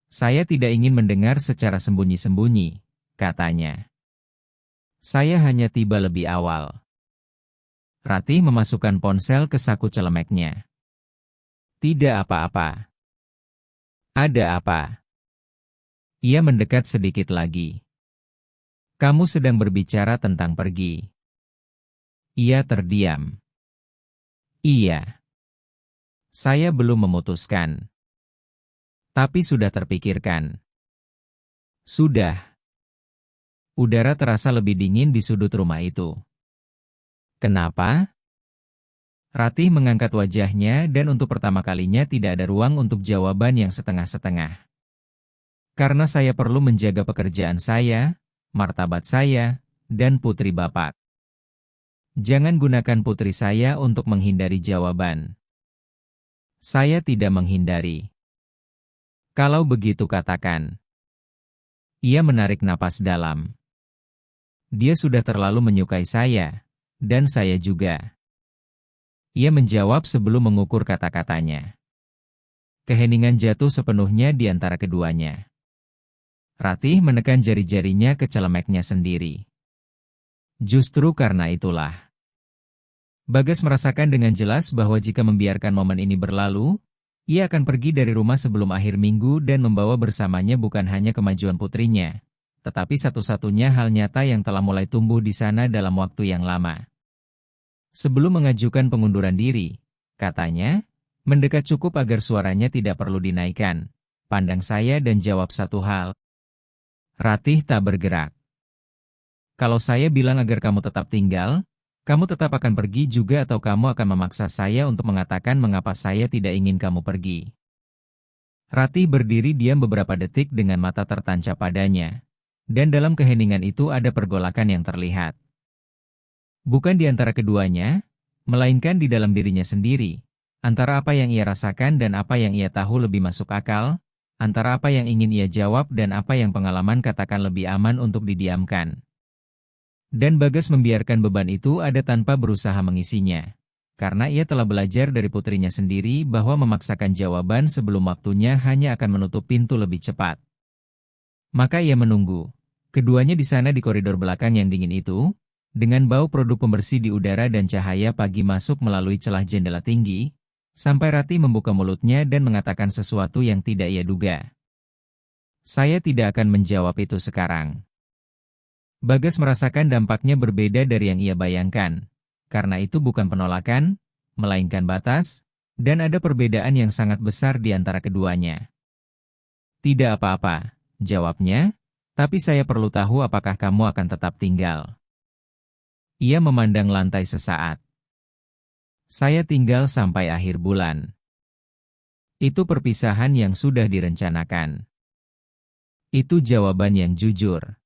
Saya tidak ingin mendengar secara sembunyi-sembunyi, katanya. Saya hanya tiba lebih awal. Ratih memasukkan ponsel ke saku celemeknya. Tidak apa-apa. Ada apa? Ia mendekat sedikit lagi. Kamu sedang berbicara tentang pergi. Ia terdiam. Iya. Saya belum memutuskan. Tapi sudah terpikirkan. Sudah. Udara terasa lebih dingin di sudut rumah itu. Kenapa? Ratih mengangkat wajahnya dan untuk pertama kalinya tidak ada ruang untuk jawaban yang setengah-setengah. Karena saya perlu menjaga pekerjaan saya, martabat saya, dan putri Bapak. Jangan gunakan putri saya untuk menghindari jawaban. Saya tidak menghindari. Kalau begitu katakan. Ia menarik napas dalam. Dia sudah terlalu menyukai saya, dan saya juga. Ia menjawab sebelum mengukur kata-katanya. Keheningan jatuh sepenuhnya di antara keduanya. Ratih menekan jari-jarinya ke celemeknya sendiri. Justru karena itulah. Bagas merasakan dengan jelas bahwa jika membiarkan momen ini berlalu, ia akan pergi dari rumah sebelum akhir minggu dan membawa bersamanya bukan hanya kemajuan putrinya, tetapi satu-satunya hal nyata yang telah mulai tumbuh di sana dalam waktu yang lama. Sebelum mengajukan pengunduran diri, katanya, mendekat cukup agar suaranya tidak perlu dinaikkan. Pandang saya dan jawab satu hal. Ratih tak bergerak. Kalau saya bilang agar kamu tetap tinggal, kamu tetap akan pergi juga atau kamu akan memaksa saya untuk mengatakan mengapa saya tidak ingin kamu pergi. Ratih berdiri diam beberapa detik dengan mata tertancap padanya. Dan dalam keheningan itu ada pergolakan yang terlihat. Bukan di antara keduanya, melainkan di dalam dirinya sendiri. Antara apa yang ia rasakan dan apa yang ia tahu lebih masuk akal, antara apa yang ingin ia jawab dan apa yang pengalaman katakan lebih aman untuk didiamkan. Dan Bagas membiarkan beban itu ada tanpa berusaha mengisinya. Karena ia telah belajar dari putrinya sendiri bahwa memaksakan jawaban sebelum waktunya hanya akan menutup pintu lebih cepat. Maka ia menunggu. Keduanya di sana di koridor belakang yang dingin itu, dengan bau produk pembersih di udara dan cahaya pagi masuk melalui celah jendela tinggi, sampai Ratih membuka mulutnya dan mengatakan sesuatu yang tidak ia duga. Saya tidak akan menjawab itu sekarang. Bagas merasakan dampaknya berbeda dari yang ia bayangkan. Karena itu bukan penolakan, melainkan batas, dan ada perbedaan yang sangat besar di antara keduanya. Tidak apa-apa, jawabnya, tapi saya perlu tahu apakah kamu akan tetap tinggal. Ia memandang lantai sesaat. Saya tinggal sampai akhir bulan. Itu perpisahan yang sudah direncanakan. Itu jawaban yang jujur.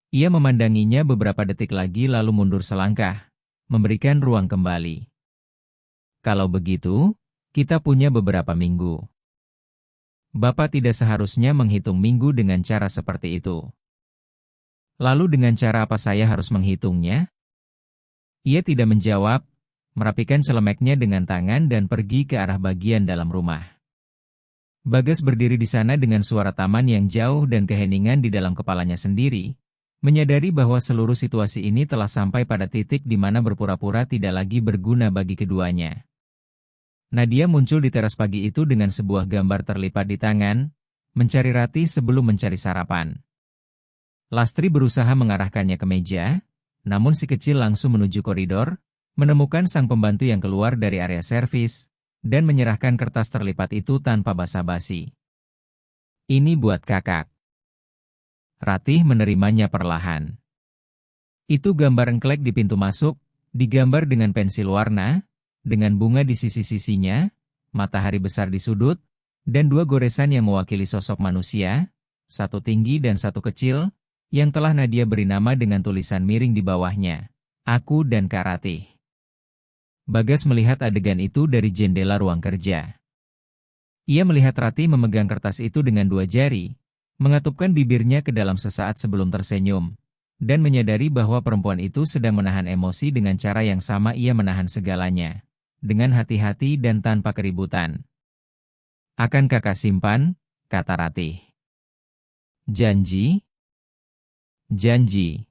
Ia memandanginya beberapa detik lagi lalu mundur selangkah, memberikan ruang kembali. Kalau begitu, kita punya beberapa minggu. Bapak tidak seharusnya menghitung minggu dengan cara seperti itu. Lalu dengan cara apa saya harus menghitungnya? Ia tidak menjawab, merapikan celemeknya dengan tangan dan pergi ke arah bagian dalam rumah. Bagas berdiri di sana dengan suara taman yang jauh dan keheningan di dalam kepalanya sendiri, menyadari bahwa seluruh situasi ini telah sampai pada titik di mana berpura-pura tidak lagi berguna bagi keduanya. Nadia muncul di teras pagi itu dengan sebuah gambar terlipat di tangan, mencari Ratih sebelum mencari sarapan. Lastri berusaha mengarahkannya ke meja, namun si kecil langsung menuju koridor, menemukan sang pembantu yang keluar dari area servis, dan menyerahkan kertas terlipat itu tanpa basa-basi. Ini buat kakak. Ratih menerimanya perlahan. Itu gambar engklek di pintu masuk, digambar dengan pensil warna, dengan bunga di sisi-sisinya, matahari besar di sudut, dan dua goresan yang mewakili sosok manusia, satu tinggi dan satu kecil, yang telah Nadia beri nama dengan tulisan miring di bawahnya, Aku dan Kak Ratih. Bagas melihat adegan itu dari jendela ruang kerja. Ia melihat Ratih memegang kertas itu dengan dua jari, mengatupkan bibirnya ke dalam sesaat sebelum tersenyum, dan menyadari bahwa perempuan itu sedang menahan emosi dengan cara yang sama ia menahan segalanya, dengan hati-hati dan tanpa keributan. Akan kakak simpan, kata Ratih. Janji? Janji.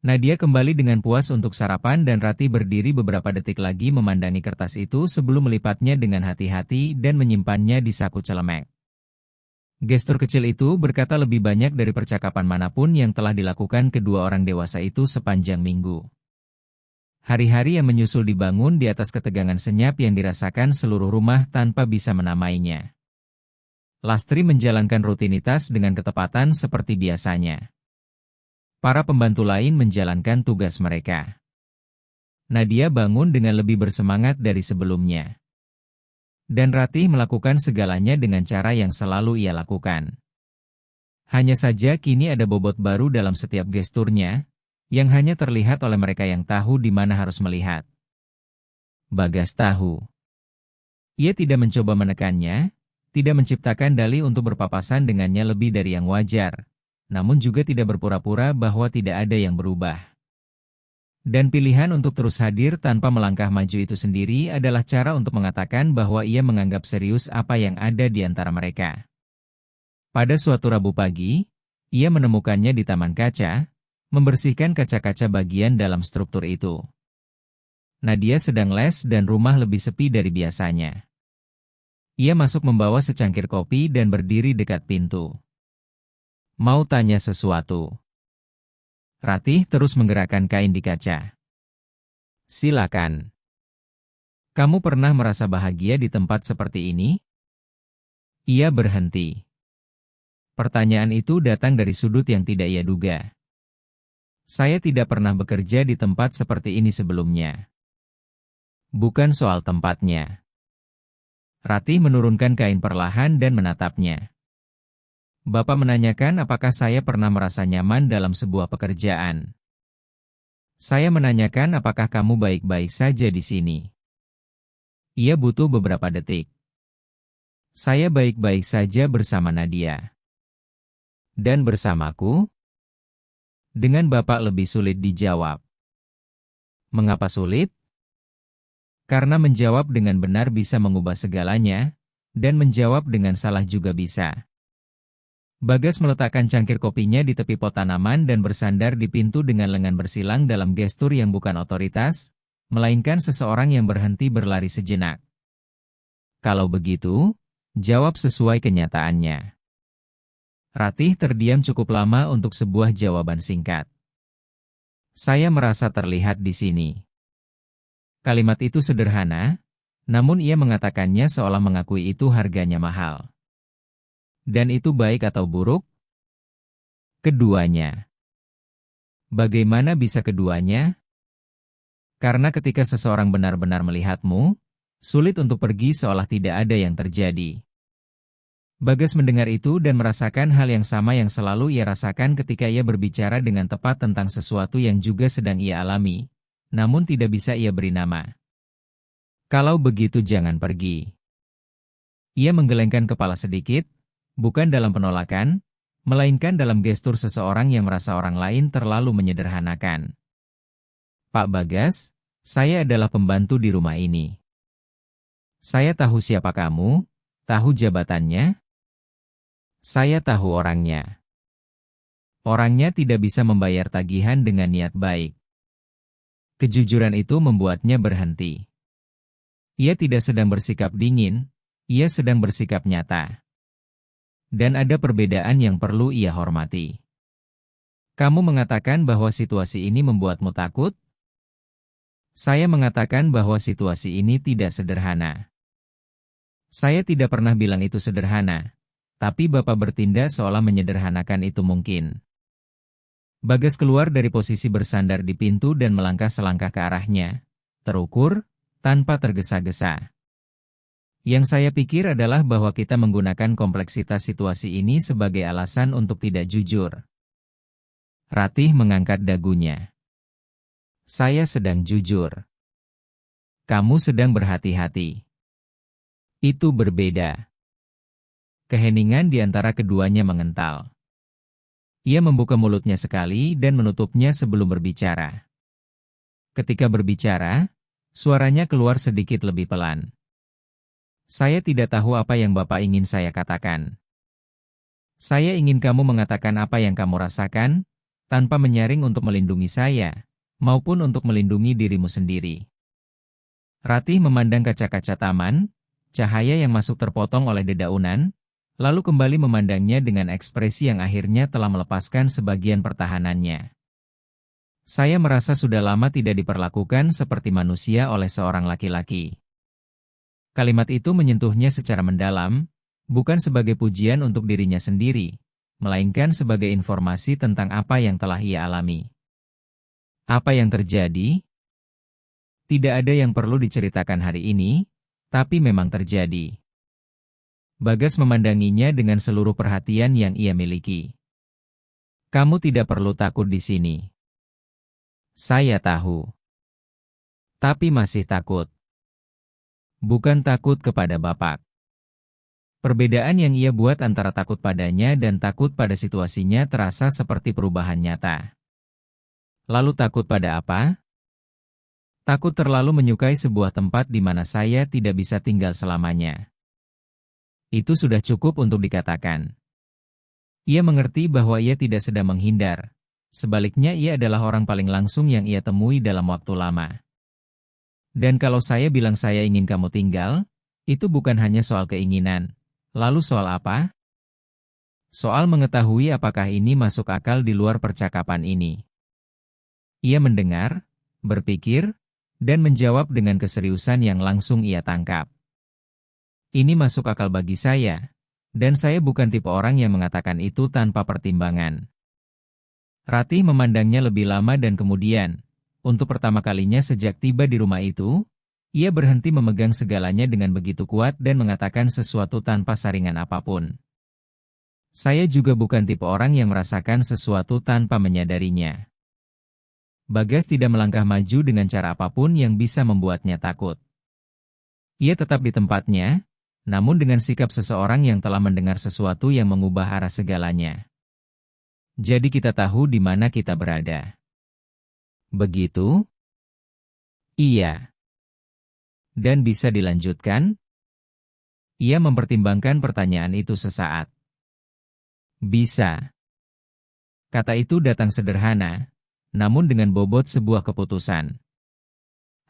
Nadia kembali dengan puas untuk sarapan dan Ratih berdiri beberapa detik lagi memandangi kertas itu sebelum melipatnya dengan hati-hati dan menyimpannya di saku celemek. Gestur kecil itu berkata lebih banyak dari percakapan manapun yang telah dilakukan kedua orang dewasa itu sepanjang minggu. Hari-hari yang menyusul dibangun di atas ketegangan senyap yang dirasakan seluruh rumah tanpa bisa menamainya. Lastri menjalankan rutinitas dengan ketepatan seperti biasanya. Para pembantu lain menjalankan tugas mereka. Nadia bangun dengan lebih bersemangat dari sebelumnya. Dan Ratih melakukan segalanya dengan cara yang selalu ia lakukan. Hanya saja kini ada bobot baru dalam setiap gesturnya, yang hanya terlihat oleh mereka yang tahu di mana harus melihat. Bagas tahu. Ia tidak mencoba menekannya, tidak menciptakan dalih untuk berpapasan dengannya lebih dari yang wajar, namun juga tidak berpura-pura bahwa tidak ada yang berubah. Dan pilihan untuk terus hadir tanpa melangkah maju itu sendiri adalah cara untuk mengatakan bahwa ia menganggap serius apa yang ada di antara mereka. Pada suatu Rabu pagi, ia menemukannya di taman kaca, membersihkan kaca-kaca bagian dalam struktur itu. Nadia sedang les dan rumah lebih sepi dari biasanya. Ia masuk membawa secangkir kopi dan berdiri dekat pintu. Mau tanya sesuatu? Ratih terus menggerakkan kain di kaca. Silakan. Kamu pernah merasa bahagia di tempat seperti ini? Ia berhenti. Pertanyaan itu datang dari sudut yang tidak ia duga. Saya tidak pernah bekerja di tempat seperti ini sebelumnya. Bukan soal tempatnya. Ratih menurunkan kain perlahan dan menatapnya. Bapak menanyakan apakah saya pernah merasa nyaman dalam sebuah pekerjaan. Saya menanyakan apakah kamu baik-baik saja di sini. Ia butuh beberapa detik. Saya baik-baik saja bersama Nadia. Dan bersamaku? Dengan Bapak lebih sulit dijawab. Mengapa sulit? Karena menjawab dengan benar bisa mengubah segalanya, dan menjawab dengan salah juga bisa. Bagas meletakkan cangkir kopinya di tepi pot tanaman dan bersandar di pintu dengan lengan bersilang dalam gestur yang bukan otoritas, melainkan seseorang yang berhenti berlari sejenak. Kalau begitu, jawab sesuai kenyataannya. Ratih terdiam cukup lama untuk sebuah jawaban singkat. Saya merasa terlihat di sini. Kalimat itu sederhana, namun ia mengatakannya seolah mengakui itu harganya mahal. Dan itu baik atau buruk? Keduanya. Bagaimana bisa keduanya? Karena ketika seseorang benar-benar melihatmu, sulit untuk pergi seolah tidak ada yang terjadi. Bagas mendengar itu dan merasakan hal yang sama yang selalu ia rasakan ketika ia berbicara dengan tepat tentang sesuatu yang juga sedang ia alami, namun tidak bisa ia beri nama. Kalau begitu jangan pergi. Ia menggelengkan kepala sedikit, bukan dalam penolakan, melainkan dalam gestur seseorang yang merasa orang lain terlalu menyederhanakan. Pak Bagas, saya adalah pembantu di rumah ini. Saya tahu siapa kamu, tahu jabatannya. Saya tahu orangnya. Orangnya tidak bisa membayar tagihan dengan niat baik. Kejujuran itu membuatnya berhenti. Ia tidak sedang bersikap dingin, ia sedang bersikap nyata. Dan ada perbedaan yang perlu ia hormati. Kamu mengatakan bahwa situasi ini membuatmu takut? Saya mengatakan bahwa situasi ini tidak sederhana. Saya tidak pernah bilang itu sederhana, tapi Bapak bertindak seolah menyederhanakan itu mungkin. Bagas keluar dari posisi bersandar di pintu dan melangkah selangkah ke arahnya, terukur, tanpa tergesa-gesa. Yang saya pikir adalah bahwa kita menggunakan kompleksitas situasi ini sebagai alasan untuk tidak jujur. Ratih mengangkat dagunya. Saya sedang jujur. Kamu sedang berhati-hati. Itu berbeda. Keheningan di antara keduanya mengental. Ia membuka mulutnya sekali dan menutupnya sebelum berbicara. Ketika berbicara, suaranya keluar sedikit lebih pelan. Saya tidak tahu apa yang Bapak ingin saya katakan. Saya ingin kamu mengatakan apa yang kamu rasakan, tanpa menyaring untuk melindungi saya, maupun untuk melindungi dirimu sendiri. Ratih memandang kaca-kaca taman, cahaya yang masuk terpotong oleh dedaunan, lalu kembali memandangnya dengan ekspresi yang akhirnya telah melepaskan sebagian pertahanannya. Saya merasa sudah lama tidak diperlakukan seperti manusia oleh seorang laki-laki. Kalimat itu menyentuhnya secara mendalam, bukan sebagai pujian untuk dirinya sendiri, melainkan sebagai informasi tentang apa yang telah ia alami. Apa yang terjadi? Tidak ada yang perlu diceritakan hari ini, tapi memang terjadi. Bagas memandanginya dengan seluruh perhatian yang ia miliki. Kamu tidak perlu takut di sini. Saya tahu. Tapi masih takut. Bukan takut kepada Bapak. Perbedaan yang ia buat antara takut padanya dan takut pada situasinya terasa seperti perubahan nyata. Lalu takut pada apa? Takut terlalu menyukai sebuah tempat di mana saya tidak bisa tinggal selamanya. Itu sudah cukup untuk dikatakan. Ia mengerti bahwa ia tidak sedang menghindar. Sebaliknya ia adalah orang paling langsung yang ia temui dalam waktu lama. Dan kalau saya bilang saya ingin kamu tinggal, itu bukan hanya soal keinginan. Lalu soal apa? Soal mengetahui apakah ini masuk akal di luar percakapan ini. Ia mendengar, berpikir, dan menjawab dengan keseriusan yang langsung ia tangkap. Ini masuk akal bagi saya, dan saya bukan tipe orang yang mengatakan itu tanpa pertimbangan. Ratih memandangnya lebih lama dan kemudian, untuk pertama kalinya sejak tiba di rumah itu, ia berhenti memegang segalanya dengan begitu kuat dan mengatakan sesuatu tanpa saringan apapun. Saya juga bukan tipe orang yang merasakan sesuatu tanpa menyadarinya. Bagas tidak melangkah maju dengan cara apapun yang bisa membuatnya takut. Ia tetap di tempatnya, namun dengan sikap seseorang yang telah mendengar sesuatu yang mengubah arah segalanya. Jadi kita tahu di mana kita berada. Begitu? Iya. Dan bisa dilanjutkan? Ia mempertimbangkan pertanyaan itu sesaat. Bisa. Kata itu datang sederhana, namun dengan bobot sebuah keputusan.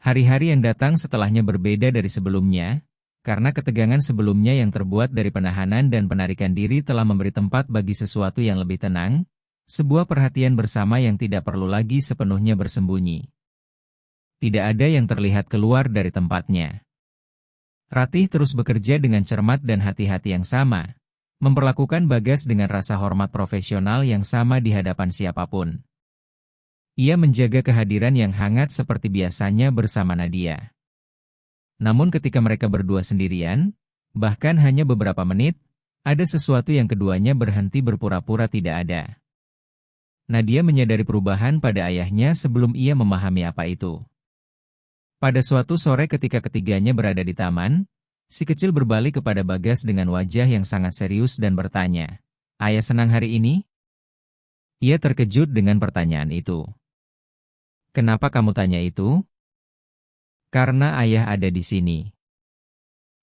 Hari-hari yang datang setelahnya berbeda dari sebelumnya, karena ketegangan sebelumnya yang terbuat dari penahanan dan penarikan diri telah memberi tempat bagi sesuatu yang lebih tenang, sebuah perhatian bersama yang tidak perlu lagi sepenuhnya bersembunyi. Tidak ada yang terlihat keluar dari tempatnya. Ratih terus bekerja dengan cermat dan hati-hati yang sama, memperlakukan Bagas dengan rasa hormat profesional yang sama di hadapan siapapun. Ia menjaga kehadiran yang hangat seperti biasanya bersama Nadia. Namun ketika mereka berdua sendirian, bahkan hanya beberapa menit, ada sesuatu yang keduanya berhenti berpura-pura tidak ada. Nadia menyadari perubahan pada ayahnya sebelum ia memahami apa itu. Pada suatu sore ketika ketiganya berada di taman, si kecil berbalik kepada Bagas dengan wajah yang sangat serius dan bertanya, "Ayah senang hari ini?" Ia terkejut dengan pertanyaan itu. "Kenapa kamu tanya itu?" "Karena ayah ada di sini."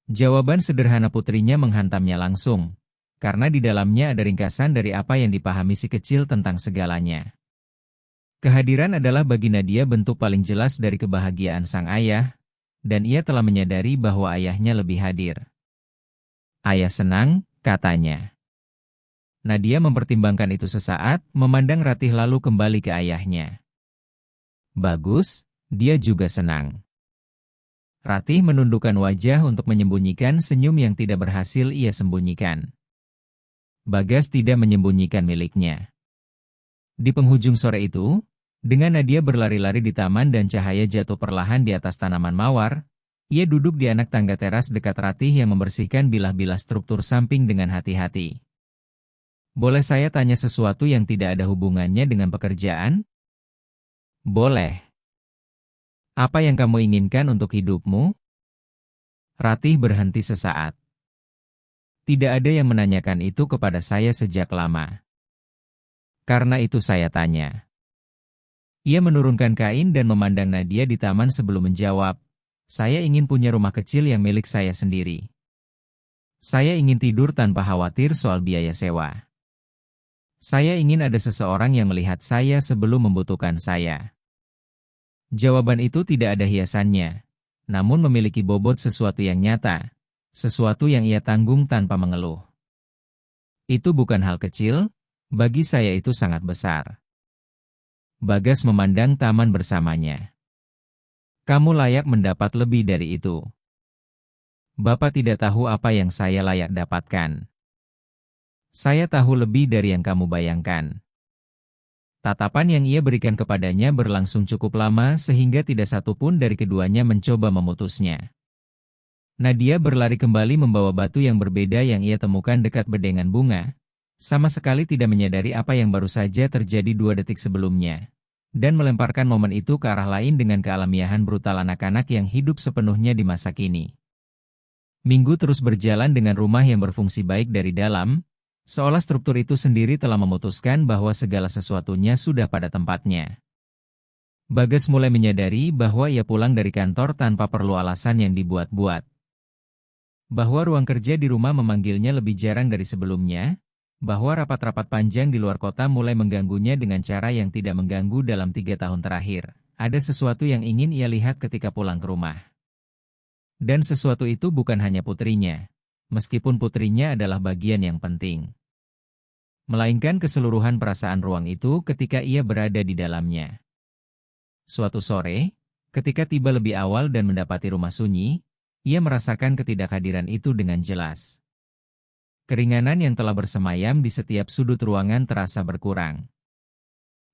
Jawaban sederhana putrinya menghantamnya langsung, karena di dalamnya ada ringkasan dari apa yang dipahami si kecil tentang segalanya. Kehadiran adalah bagi Nadia bentuk paling jelas dari kebahagiaan sang ayah, dan ia telah menyadari bahwa ayahnya lebih hadir. "Ayah senang," katanya. Nadia mempertimbangkan itu sesaat, memandang Ratih lalu kembali ke ayahnya. "Bagus, dia juga senang." Ratih menundukkan wajah untuk menyembunyikan senyum yang tidak berhasil ia sembunyikan. Bagas tidak menyembunyikan miliknya. Di penghujung sore itu, dengan Nadia berlari-lari di taman dan cahaya jatuh perlahan di atas tanaman mawar, ia duduk di anak tangga teras dekat Ratih yang membersihkan bilah-bilah struktur samping dengan hati-hati. "Boleh saya tanya sesuatu yang tidak ada hubungannya dengan pekerjaan?" "Boleh." "Apa yang kamu inginkan untuk hidupmu?" Ratih berhenti sesaat. "Tidak ada yang menanyakan itu kepada saya sejak lama. Karena itu saya tanya." Ia menurunkan kain dan memandang Nadia di taman sebelum menjawab, "Saya ingin punya rumah kecil yang milik saya sendiri. Saya ingin tidur tanpa khawatir soal biaya sewa. Saya ingin ada seseorang yang melihat saya sebelum membutuhkan saya." Jawaban itu tidak ada hiasannya, namun memiliki bobot sesuatu yang nyata, sesuatu yang ia tanggung tanpa mengeluh. Itu bukan hal kecil, bagi saya itu sangat besar. Bagas memandang taman bersamanya. Kamu layak mendapat lebih dari itu. Bapak tidak tahu apa yang saya layak dapatkan. Saya tahu lebih dari yang kamu bayangkan. Tatapan yang ia berikan kepadanya berlangsung cukup lama sehingga tidak satu pun dari keduanya mencoba memutusnya. Nadia berlari kembali membawa batu yang berbeda yang ia temukan dekat bedengan bunga, sama sekali tidak menyadari apa yang baru saja terjadi 2 detik sebelumnya, dan melemparkan momen itu ke arah lain dengan kealamiahan brutal anak-anak yang hidup sepenuhnya di masa kini. Minggu terus berjalan dengan rumah yang berfungsi baik dari dalam, seolah struktur itu sendiri telah memutuskan bahwa segala sesuatunya sudah pada tempatnya. Bagas mulai menyadari bahwa ia pulang dari kantor tanpa perlu alasan yang dibuat-buat. Bahwa ruang kerja di rumah memanggilnya lebih jarang dari sebelumnya, bahwa rapat-rapat panjang di luar kota mulai mengganggunya dengan cara yang tidak mengganggu dalam 3 tahun terakhir. Ada sesuatu yang ingin ia lihat ketika pulang ke rumah. Dan sesuatu itu bukan hanya putrinya, meskipun putrinya adalah bagian yang penting. Melainkan keseluruhan perasaan ruang itu ketika ia berada di dalamnya. Suatu sore, ketika tiba lebih awal dan mendapati rumah sunyi, ia merasakan ketidakhadiran itu dengan jelas. Keringanan yang telah bersemayam di setiap sudut ruangan terasa berkurang.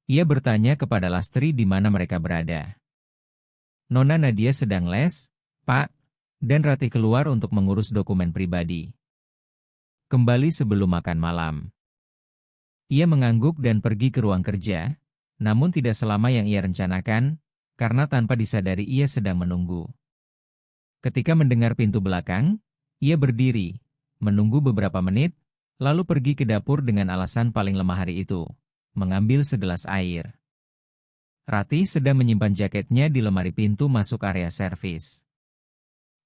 Ia bertanya kepada Lastri di mana mereka berada. Nona Nadia sedang les, Pak, dan Ratih keluar untuk mengurus dokumen pribadi. Kembali sebelum makan malam. Ia mengangguk dan pergi ke ruang kerja, namun tidak selama yang ia rencanakan, karena tanpa disadari ia sedang menunggu. Ketika mendengar pintu belakang, ia berdiri, menunggu beberapa menit, lalu pergi ke dapur dengan alasan paling lemah hari itu, mengambil segelas air. Ratih sedang menyimpan jaketnya di lemari pintu masuk area servis.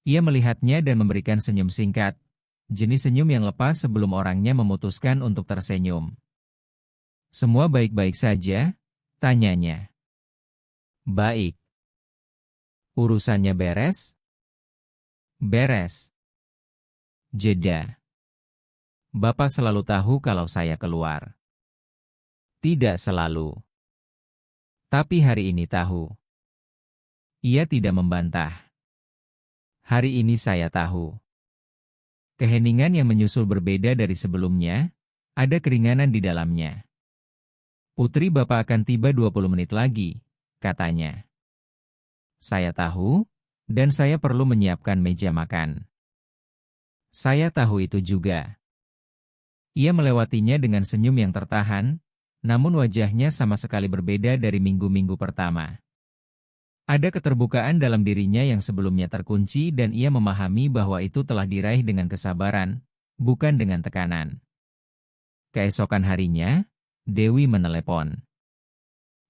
Ia melihatnya dan memberikan senyum singkat, jenis senyum yang lepas sebelum orangnya memutuskan untuk tersenyum. Semua baik-baik saja? Tanyanya. Baik. Urusannya beres? Beres. Jeda. Bapak selalu tahu kalau saya keluar. Tidak selalu. Tapi hari ini tahu. Ia tidak membantah. Hari ini saya tahu. Keheningan yang menyusul berbeda dari sebelumnya, ada keringanan di dalamnya. Putri Bapak akan tiba 20 menit lagi, katanya. Saya tahu, dan saya perlu menyiapkan meja makan. Saya tahu itu juga. Ia melewatinya dengan senyum yang tertahan, namun wajahnya sama sekali berbeda dari minggu-minggu pertama. Ada keterbukaan dalam dirinya yang sebelumnya terkunci dan ia memahami bahwa itu telah diraih dengan kesabaran, bukan dengan tekanan. Keesokan harinya, Dewi menelepon.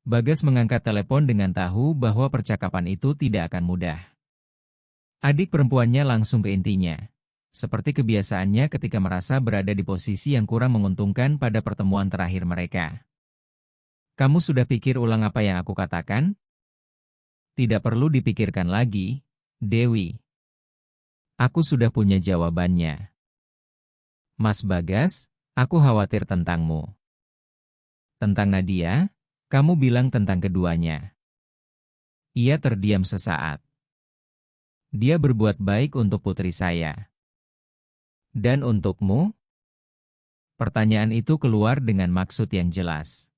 Bagas mengangkat telepon dengan tahu bahwa percakapan itu tidak akan mudah. Adik perempuannya langsung ke intinya. Seperti kebiasaannya ketika merasa berada di posisi yang kurang menguntungkan pada pertemuan terakhir mereka. Kamu sudah pikir ulang apa yang aku katakan? Tidak perlu dipikirkan lagi, Dewi. Aku sudah punya jawabannya. Mas Bagas, aku khawatir tentangmu. Tentang Nadia, kamu bilang tentang keduanya. Ia terdiam sesaat. Dia berbuat baik untuk putri saya. Dan untukmu? Pertanyaan itu keluar dengan maksud yang jelas.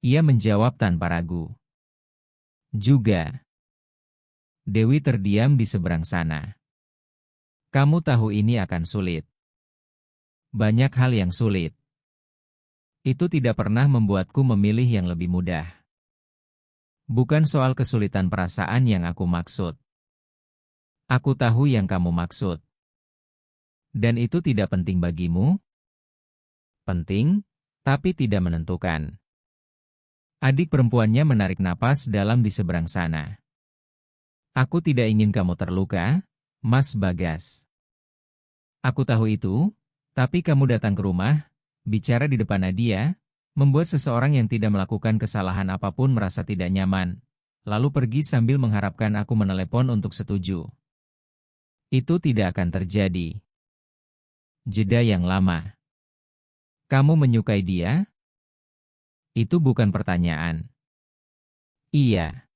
Ia menjawab tanpa ragu. Juga. Dewi terdiam di seberang sana. Kamu tahu ini akan sulit. Banyak hal yang sulit. Itu tidak pernah membuatku memilih yang lebih mudah. Bukan soal kesulitan perasaan yang aku maksud. Aku tahu yang kamu maksud. Dan itu tidak penting bagimu? Penting, tapi tidak menentukan. Adik perempuannya menarik napas dalam di seberang sana. Aku tidak ingin kamu terluka, Mas Bagas. Aku tahu itu, tapi kamu datang ke rumah, bicara di depan Nadia, membuat seseorang yang tidak melakukan kesalahan apapun merasa tidak nyaman, lalu pergi sambil mengharapkan aku menelepon untuk setuju. Itu tidak akan terjadi. Jeda yang lama. Kamu menyukai dia? Itu bukan pertanyaan. Iya.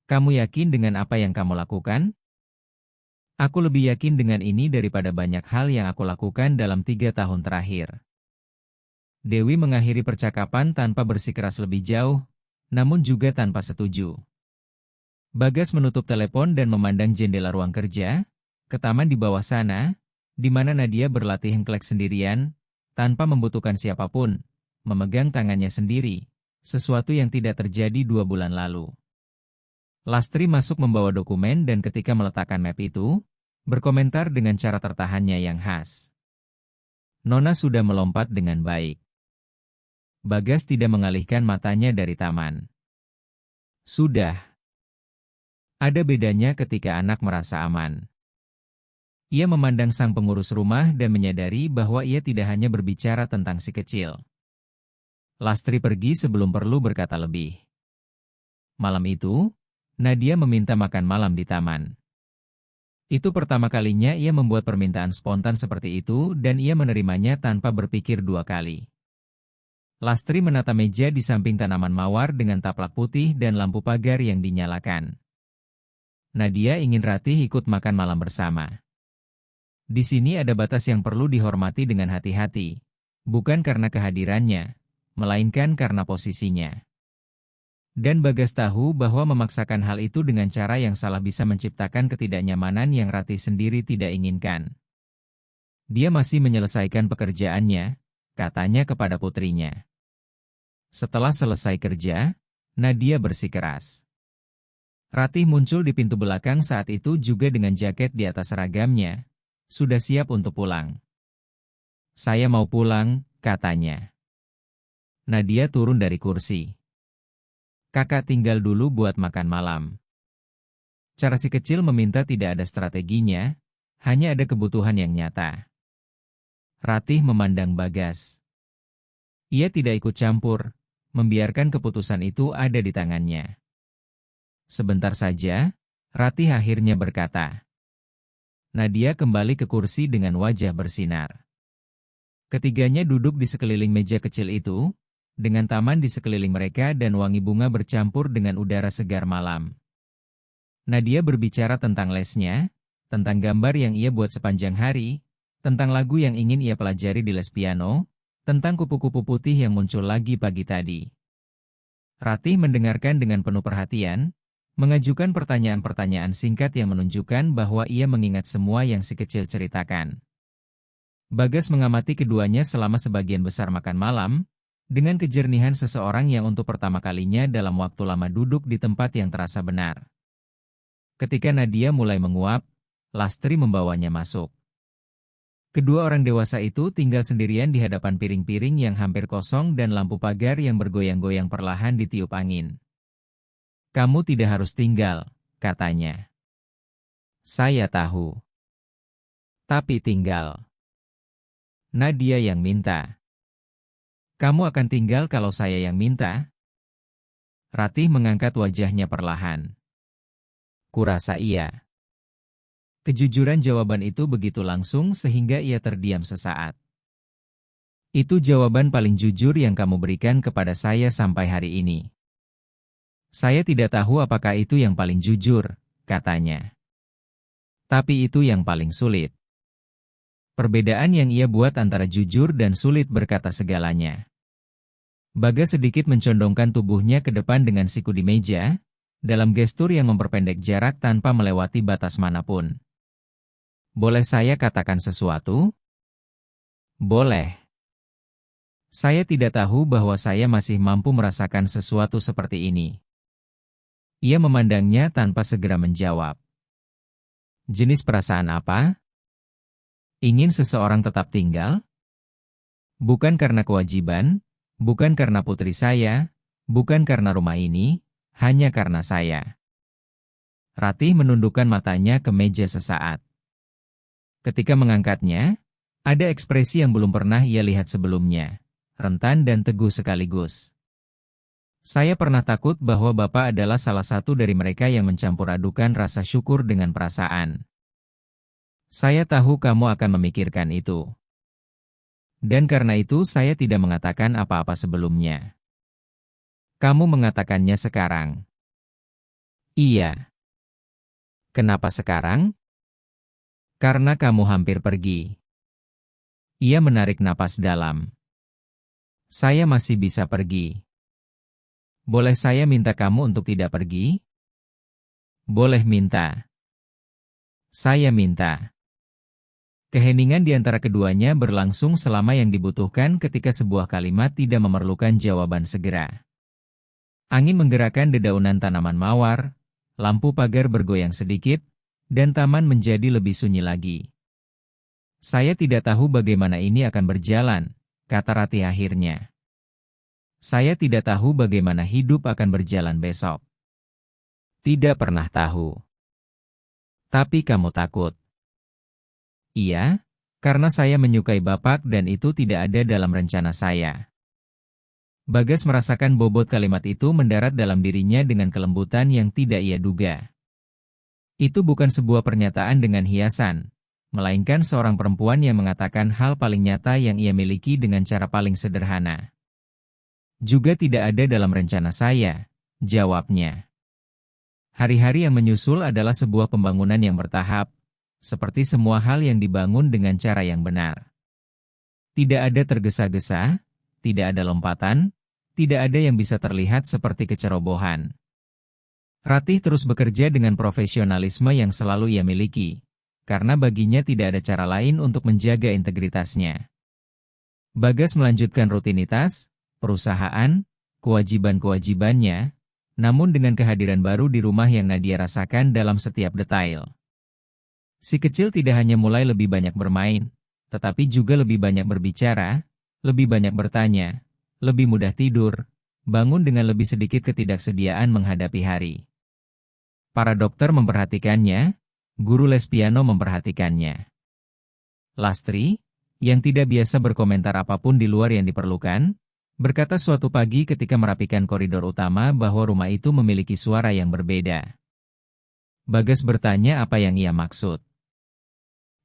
Kamu yakin dengan apa yang kamu lakukan? Aku lebih yakin dengan ini daripada banyak hal yang aku lakukan dalam 3 tahun terakhir. Dewi mengakhiri percakapan tanpa bersikeras lebih jauh, namun juga tanpa setuju. Bagas menutup telepon dan memandang jendela ruang kerja, ke taman di bawah sana, di mana Nadia berlatih hengklek sendirian, tanpa membutuhkan siapapun, memegang tangannya sendiri, sesuatu yang tidak terjadi 2 bulan lalu. Lastri masuk membawa dokumen dan ketika meletakkan map itu, berkomentar dengan cara tertahannya yang khas. Nona sudah melompat dengan baik. Bagas tidak mengalihkan matanya dari taman. Sudah. Ada bedanya ketika anak merasa aman. Ia memandang sang pengurus rumah dan menyadari bahwa ia tidak hanya berbicara tentang si kecil. Lastri pergi sebelum perlu berkata lebih. Malam itu, Nadia meminta makan malam di taman. Itu pertama kalinya ia membuat permintaan spontan seperti itu dan ia menerimanya tanpa berpikir 2 kali. Lastri menata meja di samping tanaman mawar dengan taplak putih dan lampu pagar yang dinyalakan. Nadia ingin Ratih ikut makan malam bersama. Di sini ada batas yang perlu dihormati dengan hati-hati, bukan karena kehadirannya, melainkan karena posisinya. Dan Bagas tahu bahwa memaksakan hal itu dengan cara yang salah bisa menciptakan ketidaknyamanan yang Ratih sendiri tidak inginkan. Dia masih menyelesaikan pekerjaannya, katanya kepada putrinya. Setelah selesai kerja, Nadia bersikeras. Ratih muncul di pintu belakang saat itu juga dengan jaket di atas seragamnya, sudah siap untuk pulang. Saya mau pulang, katanya. Nadia turun dari kursi. Kakak tinggal dulu buat makan malam. Cara si kecil meminta tidak ada strateginya, hanya ada kebutuhan yang nyata. Ratih memandang Bagas. Ia tidak ikut campur, membiarkan keputusan itu ada di tangannya. Sebentar saja, Ratih akhirnya berkata. Nadia kembali ke kursi dengan wajah bersinar. Ketiganya duduk di sekeliling meja kecil itu, dengan taman di sekeliling mereka dan wangi bunga bercampur dengan udara segar malam. Nadia berbicara tentang lesnya, tentang gambar yang ia buat sepanjang hari, tentang lagu yang ingin ia pelajari di les piano, tentang kupu-kupu putih yang muncul lagi pagi tadi. Ratih mendengarkan dengan penuh perhatian, mengajukan pertanyaan-pertanyaan singkat yang menunjukkan bahwa ia mengingat semua yang si kecil ceritakan. Bagas mengamati keduanya selama sebagian besar makan malam, dengan kejernihan seseorang yang untuk pertama kalinya dalam waktu lama duduk di tempat yang terasa benar. Ketika Nadia mulai menguap, Lastri membawanya masuk. Kedua orang dewasa itu tinggal sendirian di hadapan piring-piring yang hampir kosong dan lampu pagar yang bergoyang-goyang perlahan ditiup angin. Kamu tidak harus tinggal, katanya. Saya tahu. Tapi tinggal. Nadia yang minta. Kamu akan tinggal kalau saya yang minta? Ratih mengangkat wajahnya perlahan. Kurasa iya. Kejujuran jawaban itu begitu langsung sehingga ia terdiam sesaat. Itu jawaban paling jujur yang kamu berikan kepada saya sampai hari ini. Saya tidak tahu apakah itu yang paling jujur, katanya. Tapi itu yang paling sulit. Perbedaan yang ia buat antara jujur dan sulit berkata segalanya. Bagas sedikit mencondongkan tubuhnya ke depan dengan siku di meja, dalam gestur yang memperpendek jarak tanpa melewati batas manapun. Boleh saya katakan sesuatu? Boleh. Saya tidak tahu bahwa saya masih mampu merasakan sesuatu seperti ini. Ia memandangnya tanpa segera menjawab. Jenis perasaan apa? Ingin seseorang tetap tinggal? Bukan karena kewajiban, bukan karena putri saya, bukan karena rumah ini, hanya karena saya. Ratih menundukkan matanya ke meja sesaat. Ketika mengangkatnya, ada ekspresi yang belum pernah ia lihat sebelumnya, rentan dan teguh sekaligus. Saya pernah takut bahwa Bapak adalah salah satu dari mereka yang mencampur adukan rasa syukur dengan perasaan. Saya tahu kamu akan memikirkan itu. Dan karena itu saya tidak mengatakan apa-apa sebelumnya. Kamu mengatakannya sekarang. Iya. Kenapa sekarang? Karena kamu hampir pergi. Ia menarik napas dalam. Saya masih bisa pergi. Boleh saya minta kamu untuk tidak pergi? Boleh minta. Saya minta. Keheningan di antara keduanya berlangsung selama yang dibutuhkan ketika sebuah kalimat tidak memerlukan jawaban segera. Angin menggerakkan dedaunan tanaman mawar, lampu pagar bergoyang sedikit, dan taman menjadi lebih sunyi lagi. Saya tidak tahu bagaimana ini akan berjalan, kata Ratih akhirnya. Saya tidak tahu bagaimana hidup akan berjalan besok. Tidak pernah tahu. Tapi kamu takut. Iya, karena saya menyukai Bapak dan itu tidak ada dalam rencana saya. Bagas merasakan bobot kalimat itu mendarat dalam dirinya dengan kelembutan yang tidak ia duga. Itu bukan sebuah pernyataan dengan hiasan, melainkan seorang perempuan yang mengatakan hal paling nyata yang ia miliki dengan cara paling sederhana. Juga tidak ada dalam rencana saya, jawabnya. Hari-hari yang menyusul adalah sebuah pembangunan yang bertahap, seperti semua hal yang dibangun dengan cara yang benar. Tidak ada tergesa-gesa, tidak ada lompatan, tidak ada yang bisa terlihat seperti kecerobohan. Ratih terus bekerja dengan profesionalisme yang selalu ia miliki, karena baginya tidak ada cara lain untuk menjaga integritasnya. Bagas melanjutkan rutinitas, perusahaan, kewajiban-kewajibannya, namun dengan kehadiran baru di rumah yang Nadia rasakan dalam setiap detail. Si kecil tidak hanya mulai lebih banyak bermain, tetapi juga lebih banyak berbicara, lebih banyak bertanya, lebih mudah tidur, bangun dengan lebih sedikit ketidaksediaan menghadapi hari. Para dokter memperhatikannya, guru les piano memperhatikannya. Lastri, yang tidak biasa berkomentar apapun di luar yang diperlukan, berkata suatu pagi ketika merapikan koridor utama bahwa rumah itu memiliki suara yang berbeda. Bagas bertanya apa yang ia maksud.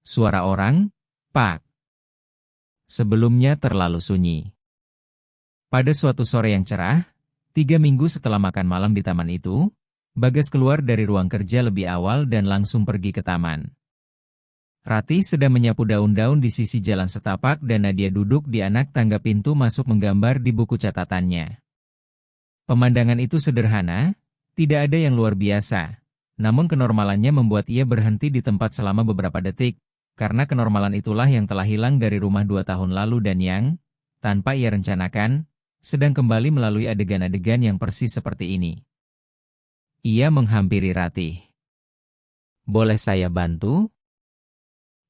Suara orang, Pak. Sebelumnya terlalu sunyi. Pada suatu sore yang cerah, 3 minggu setelah makan malam di taman itu, Bagas keluar dari ruang kerja lebih awal dan langsung pergi ke taman. Ratih sedang menyapu daun-daun di sisi jalan setapak dan Nadia duduk di anak tangga pintu masuk menggambar di buku catatannya. Pemandangan itu sederhana, tidak ada yang luar biasa, namun kenormalannya membuat ia berhenti di tempat selama beberapa detik, karena kenormalan itulah yang telah hilang dari rumah 2 tahun lalu dan yang, tanpa ia rencanakan, sedang kembali melalui adegan-adegan yang persis seperti ini. Ia menghampiri Ratih. Boleh saya bantu?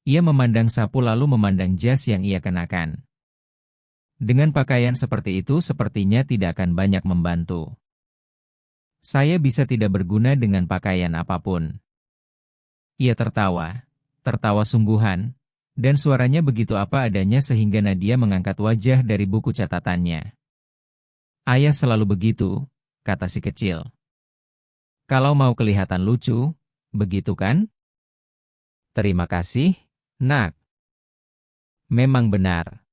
Ia memandang sapu lalu memandang jas yang ia kenakan. Dengan pakaian seperti itu sepertinya tidak akan banyak membantu. Saya bisa tidak berguna dengan pakaian apapun. Ia tertawa sungguhan, dan suaranya begitu apa adanya sehingga Nadia mengangkat wajah dari buku catatannya. Ayah selalu begitu, kata si kecil. Kalau mau kelihatan lucu, begitu kan? Terima kasih, Nak. Memang benar.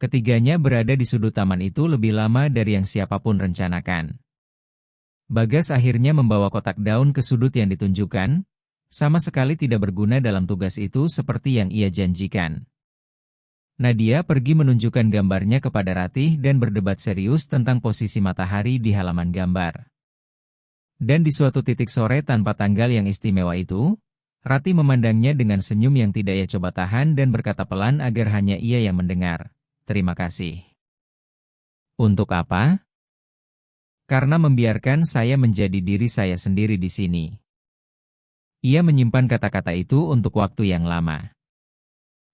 Ketiganya berada di sudut taman itu lebih lama dari yang siapapun rencanakan. Bagas akhirnya membawa kotak daun ke sudut yang ditunjukkan, sama sekali tidak berguna dalam tugas itu seperti yang ia janjikan. Nadia pergi menunjukkan gambarnya kepada Ratih dan berdebat serius tentang posisi matahari di halaman gambar. Dan di suatu titik sore tanpa tanggal yang istimewa itu, Ratih memandangnya dengan senyum yang tidak ia coba tahan dan berkata pelan agar hanya ia yang mendengar. Terima kasih. Untuk apa? Karena membiarkan saya menjadi diri saya sendiri di sini. Ia menyimpan kata-kata itu untuk waktu yang lama.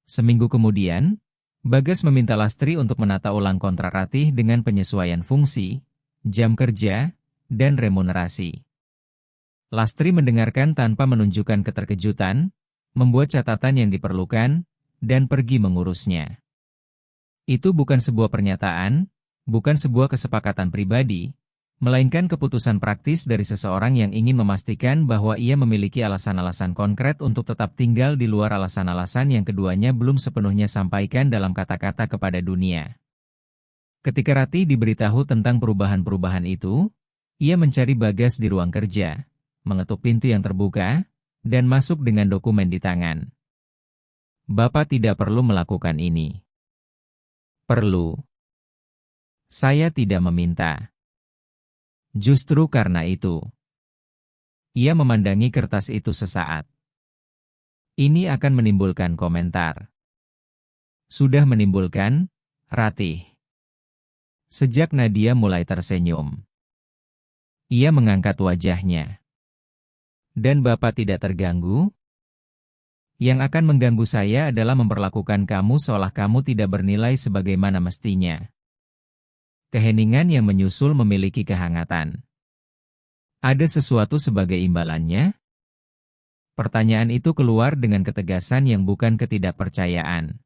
Seminggu kemudian, Bagas meminta Lastri untuk menata ulang kontrak Ratih dengan penyesuaian fungsi, jam kerja, dan remunerasi. Lastri mendengarkan tanpa menunjukkan keterkejutan, membuat catatan yang diperlukan, dan pergi mengurusnya. Itu bukan sebuah pernyataan, bukan sebuah kesepakatan pribadi, melainkan keputusan praktis dari seseorang yang ingin memastikan bahwa ia memiliki alasan-alasan konkret untuk tetap tinggal di luar alasan-alasan yang keduanya belum sepenuhnya sampaikan dalam kata-kata kepada dunia. Ketika Ratih diberitahu tentang perubahan-perubahan itu, ia mencari Bagas di ruang kerja, mengetuk pintu yang terbuka, dan masuk dengan dokumen di tangan. Bapak tidak perlu melakukan ini. Perlu. Saya tidak meminta. Justru karena itu. Ia memandangi kertas itu sesaat. Ini akan menimbulkan komentar. Sudah menimbulkan, Ratih. Sejak Nadia mulai tersenyum. Ia mengangkat wajahnya. Dan Bapak tidak terganggu? Yang akan mengganggu saya adalah memperlakukan kamu seolah kamu tidak bernilai sebagaimana mestinya. Keheningan yang menyusul memiliki kehangatan. Ada sesuatu sebagai imbalannya? Pertanyaan itu keluar dengan ketegasan yang bukan ketidakpercayaan,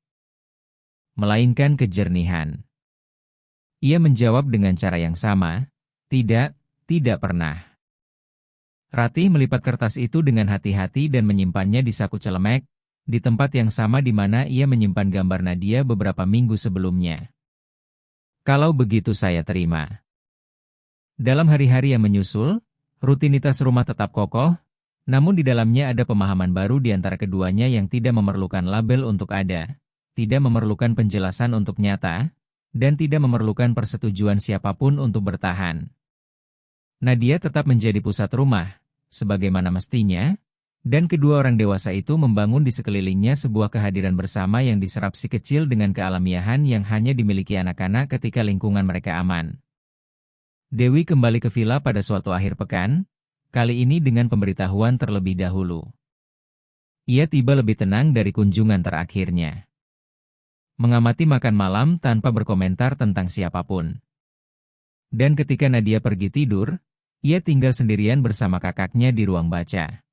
melainkan kejernihan. Ia menjawab dengan cara yang sama, tidak pernah. Ratih melipat kertas itu dengan hati-hati dan menyimpannya di saku celemek, di tempat yang sama di mana ia menyimpan gambar Nadia beberapa minggu sebelumnya. Kalau begitu saya terima. Dalam hari-hari yang menyusul, rutinitas rumah tetap kokoh, namun di dalamnya ada pemahaman baru di antara keduanya yang tidak memerlukan label untuk ada, tidak memerlukan penjelasan untuk nyata, dan tidak memerlukan persetujuan siapapun untuk bertahan. Nadia tetap menjadi pusat rumah, sebagaimana mestinya, dan kedua orang dewasa itu membangun di sekelilingnya sebuah kehadiran bersama yang diserap si kecil dengan kealamiahan yang hanya dimiliki anak-anak ketika lingkungan mereka aman. Dewi kembali ke villa pada suatu akhir pekan, kali ini dengan pemberitahuan terlebih dahulu. Ia tiba lebih tenang dari kunjungan terakhirnya. Mengamati makan malam tanpa berkomentar tentang siapapun. Dan ketika Nadia pergi tidur, ia tinggal sendirian bersama kakaknya di ruang baca.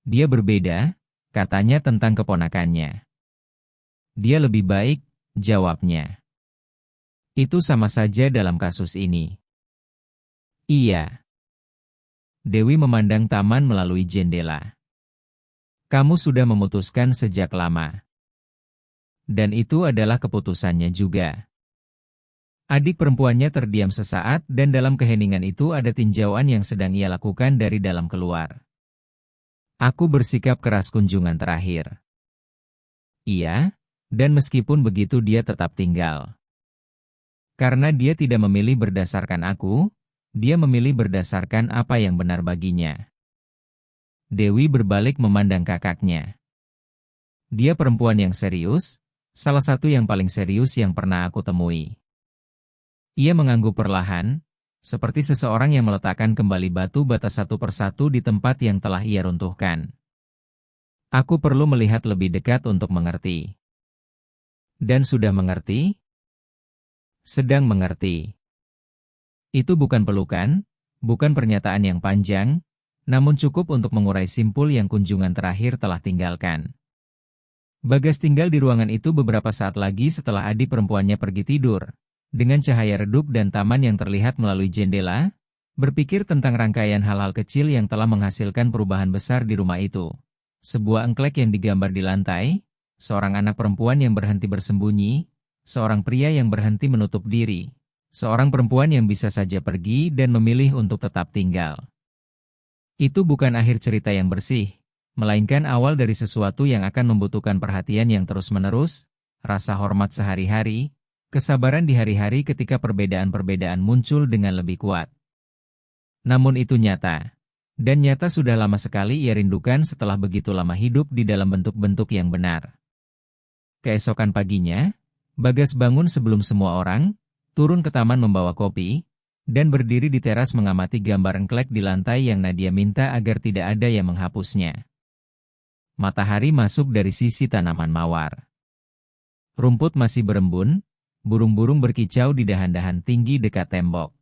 Dia berbeda, katanya tentang keponakannya. Dia lebih baik, jawabnya. Itu sama saja dalam kasus ini. Iya. Dewi memandang taman melalui jendela. Kamu sudah memutuskan sejak lama. Dan itu adalah keputusannya juga. Adik perempuannya terdiam sesaat dan dalam keheningan itu ada tinjauan yang sedang ia lakukan dari dalam keluar. Aku bersikap keras kunjungan terakhir. Iya, dan meskipun begitu dia tetap tinggal. Karena dia tidak memilih berdasarkan aku, dia memilih berdasarkan apa yang benar baginya. Dewi berbalik memandang kakaknya. Dia perempuan yang serius, salah satu yang paling serius yang pernah aku temui. Ia mengangguk perlahan, seperti seseorang yang meletakkan kembali batu bata satu persatu di tempat yang telah ia runtuhkan. Aku perlu melihat lebih dekat untuk mengerti. Dan sudah mengerti? Sedang mengerti. Itu bukan pelukan, bukan pernyataan yang panjang, namun cukup untuk mengurai simpul yang kunjungan terakhir telah tinggalkan. Bagas tinggal di ruangan itu beberapa saat lagi setelah adik perempuannya pergi tidur. Dengan cahaya redup dan taman yang terlihat melalui jendela, berpikir tentang rangkaian hal-hal kecil yang telah menghasilkan perubahan besar di rumah itu. Sebuah engklek yang digambar di lantai, seorang anak perempuan yang berhenti bersembunyi, seorang pria yang berhenti menutup diri, seorang perempuan yang bisa saja pergi dan memilih untuk tetap tinggal. Itu bukan akhir cerita yang bersih, melainkan awal dari sesuatu yang akan membutuhkan perhatian yang terus-menerus, rasa hormat sehari-hari, kesabaran di hari-hari ketika perbedaan-perbedaan muncul dengan lebih kuat. Namun itu nyata. Dan nyata sudah lama sekali ia rindukan setelah begitu lama hidup di dalam bentuk-bentuk yang benar. Keesokan paginya, Bagas bangun sebelum semua orang, turun ke taman membawa kopi, dan berdiri di teras mengamati gambar engklek di lantai yang Nadia minta agar tidak ada yang menghapusnya. Matahari masuk dari sisi tanaman mawar. Rumput masih berembun, burung-burung berkicau di dahan-dahan tinggi dekat tembok.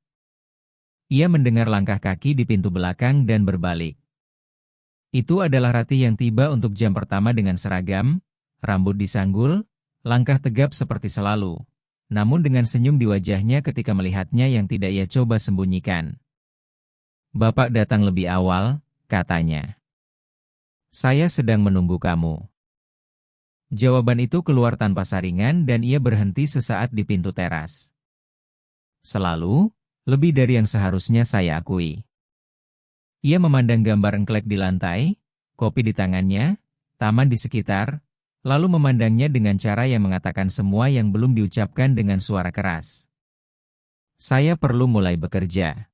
Ia mendengar langkah kaki di pintu belakang dan berbalik. Itu adalah Ratih yang tiba untuk jam pertama dengan seragam, rambut disanggul, langkah tegap seperti selalu, namun dengan senyum di wajahnya ketika melihatnya yang tidak ia coba sembunyikan. "Bapak datang lebih awal," katanya. "Saya sedang menunggu kamu." Jawaban itu keluar tanpa saringan dan ia berhenti sesaat di pintu teras. "Selalu, lebih dari yang seharusnya saya akui." Ia memandang gambar engklek di lantai, kopi di tangannya, taman di sekitar, lalu memandangnya dengan cara yang mengatakan semua yang belum diucapkan dengan suara keras. "Saya perlu mulai bekerja."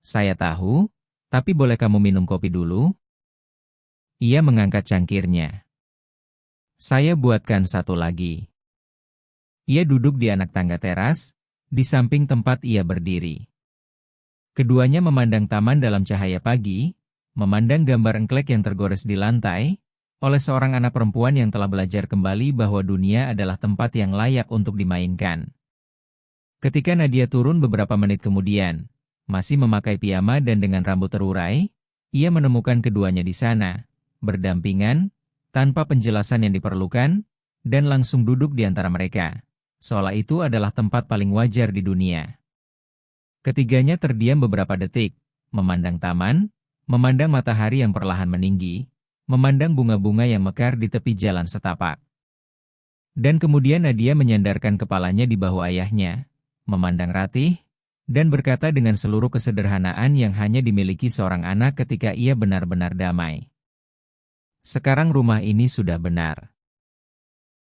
"Saya tahu, tapi boleh kamu minum kopi dulu?" Ia mengangkat cangkirnya. "Saya buatkan satu lagi." Ia duduk di anak tangga teras, di samping tempat ia berdiri. Keduanya memandang taman dalam cahaya pagi, memandang gambar engklek yang tergores di lantai, oleh seorang anak perempuan yang telah belajar kembali bahwa dunia adalah tempat yang layak untuk dimainkan. Ketika Nadia turun beberapa menit kemudian, masih memakai piyama dan dengan rambut terurai, ia menemukan keduanya di sana, berdampingan, tanpa penjelasan yang diperlukan, dan langsung duduk di antara mereka, seolah itu adalah tempat paling wajar di dunia. Ketiganya terdiam beberapa detik, memandang taman, memandang matahari yang perlahan meninggi, memandang bunga-bunga yang mekar di tepi jalan setapak. Dan kemudian Nadia menyandarkan kepalanya di bahu ayahnya, memandang Ratih, dan berkata dengan seluruh kesederhanaan yang hanya dimiliki seorang anak ketika ia benar-benar damai. "Sekarang rumah ini sudah benar."